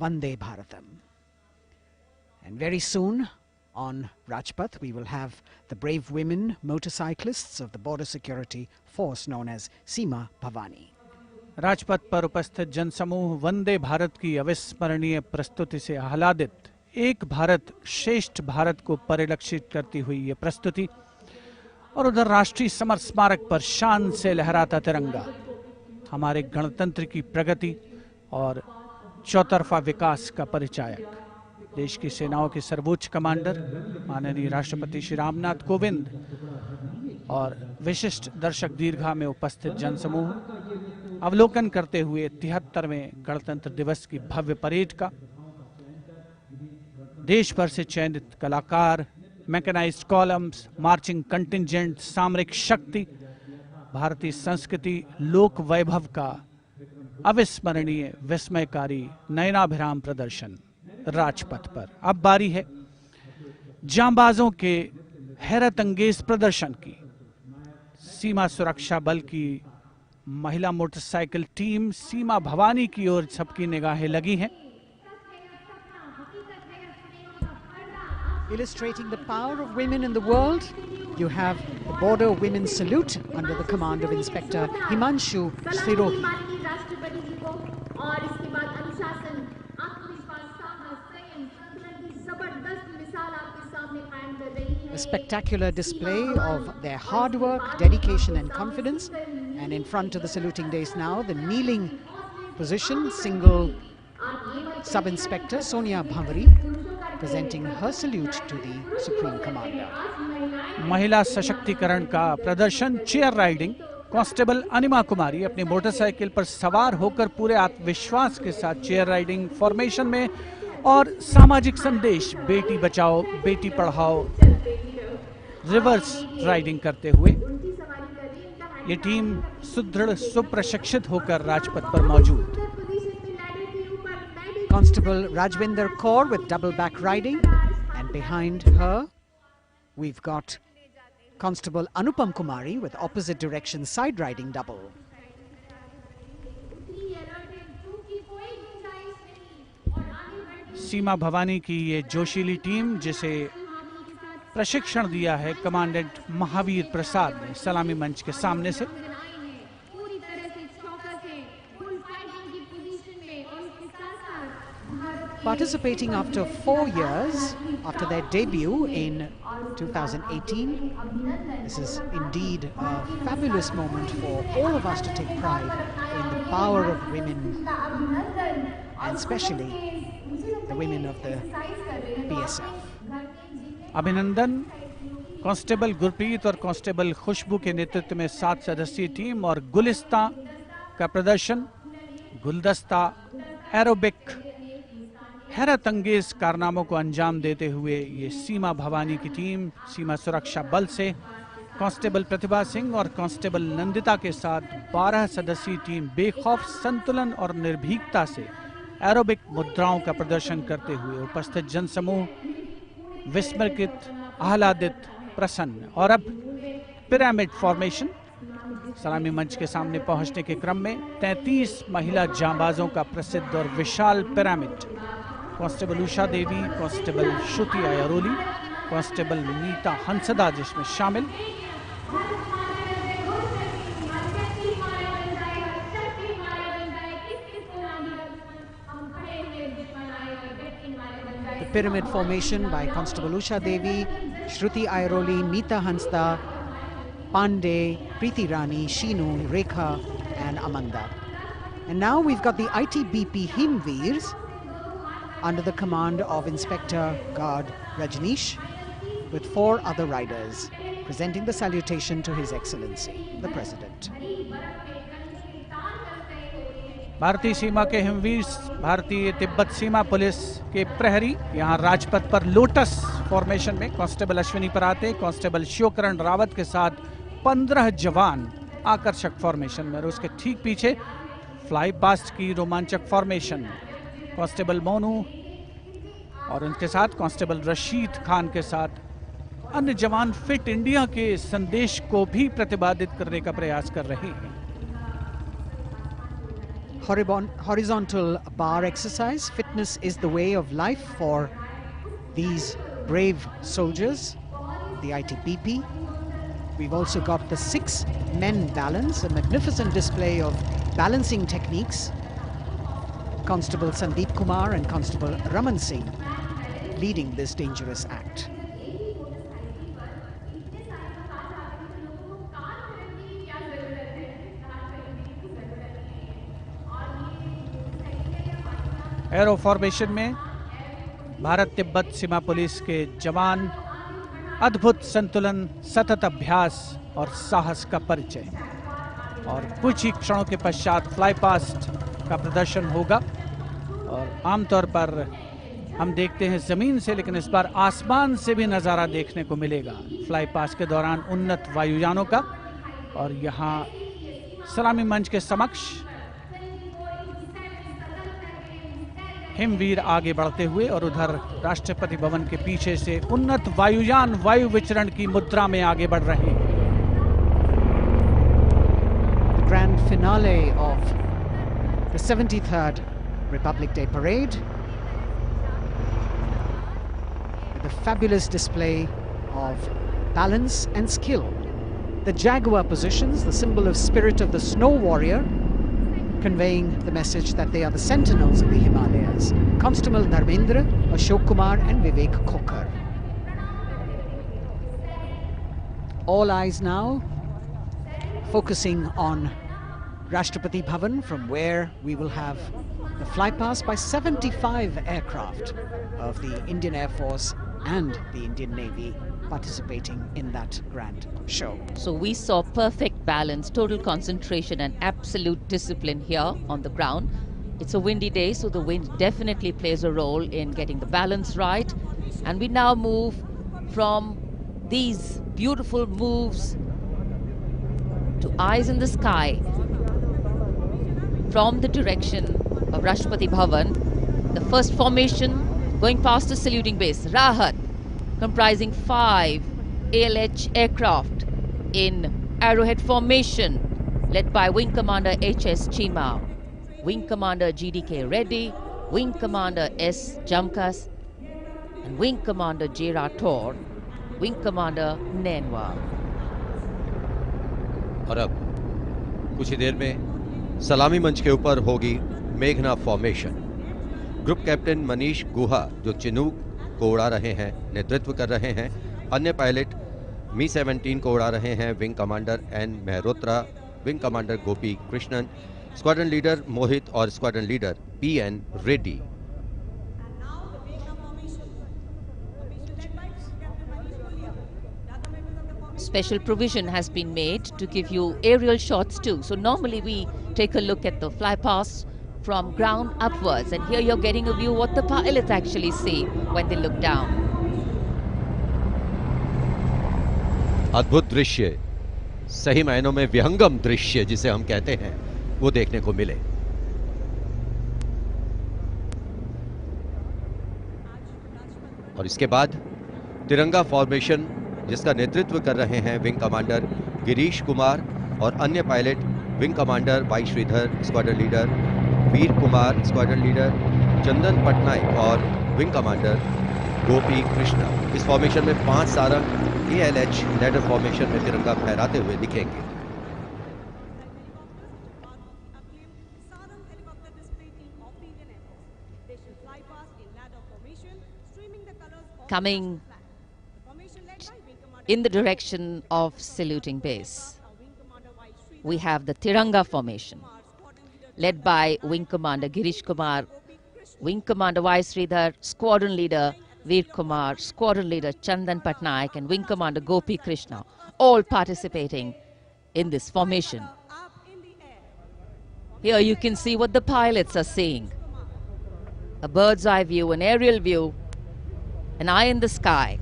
Vande Bharatam. And very soon, On Rajpath, we will have the brave women motorcyclists of the border security force known as Seema Bhavani. Rajpath पर उपस्थित जनसमूह वंदे भारत की अविस्मरणीय प्रस्तुति से आह्लादित। एक भारत श्रेष्ठ भारत को परिलक्षित करती हुई ये प्रस्तुति, और उधर राष्ट्रीय समर स्मारक पर शान से लहराता तिरंगा हमारे गणतंत्र की प्रगति और चौतरफा विकास का परिचायक। देश की सेनाओं के सर्वोच्च कमांडर माननीय राष्ट्रपति श्री रामनाथ कोविंद और विशिष्ट दर्शक दीर्घा में उपस्थित जनसमूह अवलोकन करते हुए 73वें गणतंत्र दिवस की भव्य परेड का। देश भर से चयनित कलाकार, मैकेनाइज्ड कॉलम्स, मार्चिंग कंटिंजेंट, सामरिक शक्ति, भारतीय संस्कृति, लोक वैभव का अविस्मरणीय विस्मयकारी नयनाभिराम प्रदर्शन राजपथ पर। अब बारी है जांबाजों के हैरत अंगेज प्रदर्शन की। सीमा सुरक्षा बल की महिला मोटरसाइकिल टीम सीमा भवानी की ओर सबकी निगाहें लगी हैं। Illustrating the power of women in the world, you have the Border Women's Salute under the command of Inspector Himanshu Sirohi. A spectacular display of their hard work, dedication and confidence. And in front of the saluting dais now, the kneeling position, single Sub-Inspector Sonia Bhavari, presenting her salute to the Supreme Commander. महिला सशक्तिकरण का प्रदर्शन चेयर राइडिंग। कांस्टेबल अनिमा कुमारी अपनी मोटरसाइकिल पर सवार होकर पूरे आत्मविश्वास के साथ चेयर राइडिंग फॉर्मेशन में और सामाजिक संदेश बेटी बचाओ बेटी पढ़ाओ रिवर्स राइडिंग करते हुए ये टीम सुदृढ़ सुप्रशिक्षित होकर राजपथ पर मौजूद। Constable Rajvinder Kaur with double back riding, and behind her we've got Constable Anupam Kumari with opposite direction side riding double. सीमा भवानी की ये जोशीली टीम जिसे प्रशिक्षण दिया है कमांडेंट महावीर प्रसाद ने सलामी मंच के सामने से। Participating after 4 years after their debut in 2018, this is indeed a fabulous moment for all of us to take pride in the power of women, and especially the women of the BSF. अभिनंदन कांस्टेबल गुरप्रीत और कांस्टेबल खुशबू के नेतृत्व में 7 सदस्यीय टीम और गुलिस्ता का प्रदर्शन, गुलदस्ता, एरोबिक, हैरत अंगेज कारनामों को अंजाम देते हुए ये सीमा भवानी की टीम सीमा सुरक्षा बल से कांस्टेबल प्रतिभा सिंह और कांस्टेबल नंदिता के साथ 12 सदस्यीय टीम बेखौफ संतुलन और निर्भीकता से एरोबिक मुद्राओं का प्रदर्शन करते हुए उपस्थित जनसमूह विस्मृत, आह्लादित, प्रसन्न। और अब पिरामिड फॉर्मेशन। सलामी मंच के सामने पहुंचने के क्रम में 33 महिला जांबाजों का प्रसिद्ध और विशाल पिरामिड कांस्टेबल उषा देवी, कांस्टेबल श्रुति आयरोली, कांस्टेबल नीता हंसदा जिसमें शामिल। The pyramid formation by Constable Usha Devi, Shruti Airoli, Neeta Hansda, Pandey, Preeti Rani, Sheenu, Rekha and Amanda. And now we've got the ITBP Himveers under the command of Inspector Guard Rajneesh with 4 other riders presenting the salutation to His Excellency, the President. भारतीय सीमा के हिमवीर, भारतीय तिब्बत सीमा पुलिस के प्रहरी यहाँ राजपथ पर लोटस फॉर्मेशन में कांस्टेबल अश्विनी पराते, कांस्टेबल शिवकरण रावत के साथ 15 जवान आकर्षक फॉर्मेशन में और उसके ठीक पीछे फ्लाई पास्ट की रोमांचक फॉर्मेशन कांस्टेबल मोनू और उनके साथ कांस्टेबल रशीद खान के साथ अन्य जवान फिट इंडिया के संदेश को भी प्रतिपादित करने का प्रयास कर रहे हैं। Horizontal bar exercise. Fitness is the way of life for these brave soldiers, the ITBP. We've also got the 6 men balance, a magnificent display of balancing techniques. Constable Sandeep Kumar and Constable Raman Singh leading this dangerous act. Arrow formation में भारत तिब्बत सीमा पुलिस के जवान अद्भुत संतुलन, सतत अभ्यास और साहस का परिचय। और कुछ ही क्षणों के पश्चात फ्लाई पास्ट का प्रदर्शन होगा। और आमतौर पर हम देखते हैं जमीन से, लेकिन इस बार आसमान से भी नज़ारा देखने को मिलेगा फ्लाई पास्ट के दौरान उन्नत वायुयानों का। और यहाँ सलामी मंच के समक्ष हिमवीर आगे बढ़ते हुए और उधर राष्ट्रपति भवन के पीछे से उन्नत वायुयान वायु विचरण की मुद्रा में आगे बढ़ रहे हैं। The grand finale of the 73rd Republic Day Parade, with a fabulous display of balance and skill. The Jaguar positions, the symbol of spirit of the snow warrior, conveying the message that they are the sentinels of the Himalayas. Constable Dharmendra, Ashok Kumar and Vivek Khokar. All eyes now focusing on Rashtrapati Bhavan, from where we will have the flypast by 75 aircraft of the Indian Air Force and the Indian Navy participating in that grand show. So we saw perfect balance, total concentration and absolute discipline here on the ground. It's a windy day, so the wind definitely plays a role in getting the balance right. And we now move from these beautiful moves to eyes in the sky from the direction of Rashtrapati Bhavan. The first formation going past the saluting base, Rahat, comprising 5 ALH aircraft in arrowhead formation, led by Wing Commander H.S. Chima, Wing Commander G.D.K. Reddy, Wing Commander S. Jamkas, and Wing Commander J. Rathore, Wing Commander Nenwa. और अब कुछ ही देर में सलामी मंच के ऊपर होगी मेघना फॉर्मेशन। ग्रुप कैप्टन मनीष गुहा, जो चिनूक को उड़ा रहे हैं, नेतृत्व कर रहे हैं। अन्य पायलट मी-17 को उड़ा रहे हैं wing commander N Mehrotra, wing commander Gopi Krishnan, squadron leader Mohit और squadron leader P N. Reddy. Special provision has been made to give you aerial shots too. So normally we take a look at the fly past from ground upwards, and here you're getting a view what the pilots actually see when they look down. अद्भुत दृश्य, सही मायनों में विहंगम दृश्य जिसे हम कहते हैं, वो देखने को मिले। और इसके बाद तिरंगा फॉर्मेशन, जिसका नेतृत्व कर रहे हैं विंग कमांडर गिरीश कुमार और अन्य pilot wing commander Y Sridhar, squadron leader Veer Kumar, squadron leader Chandan Patnaik और विंग कमांडर गोपी कृष्णा। इस फॉर्मेशन में 5 सारंग ALH लैडर फॉर्मेशन में तिरंगा फहराते हुए दिखेंगे। Coming in the direction of saluting base, we have the Tiranga Formation, led by Wing Commander Girish Kumar, Wing Commander Y. Sridhar, Squadron Leader Veer Kumar, Squadron Leader Chandan Patnaik, and Wing Commander Gopi Krishna, all participating in this formation. Here you can see what the pilots are seeing. A bird's eye view, an aerial view, an eye in the sky.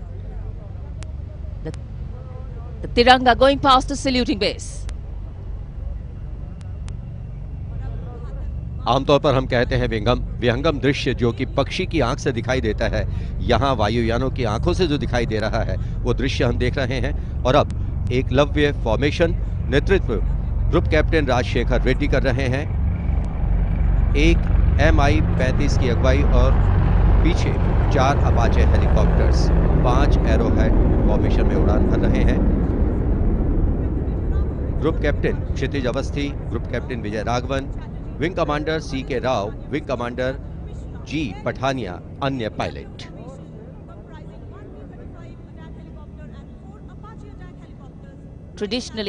The Tiranga going past the saluting base. आमतौर पर हम कहते हैं विहंगम दृश्य, जो कि पक्षी की आंख से दिखाई देता है। यहाँ वायुयानों की आंखों से जो दिखाई दे रहा है वो दृश्य हम देख रहे हैं। और अब एकलव्य फॉर्मेशन, नेतृत्व ग्रुप कैप्टन राजशेखर रेड्डी कर रहे हैं। एक MI-35 की अगुवाई और पीछे 4 अपाचे हेलीकॉप्टर्स 5 एरोहेड फॉर्मेशन में उड़ान भर रहे हैं। Group captain Kshitij Awasthi, group captain Vijay Raghavan, wing commander CK Rao, wing commander G Pathania, अन्य पायलट। Traditionally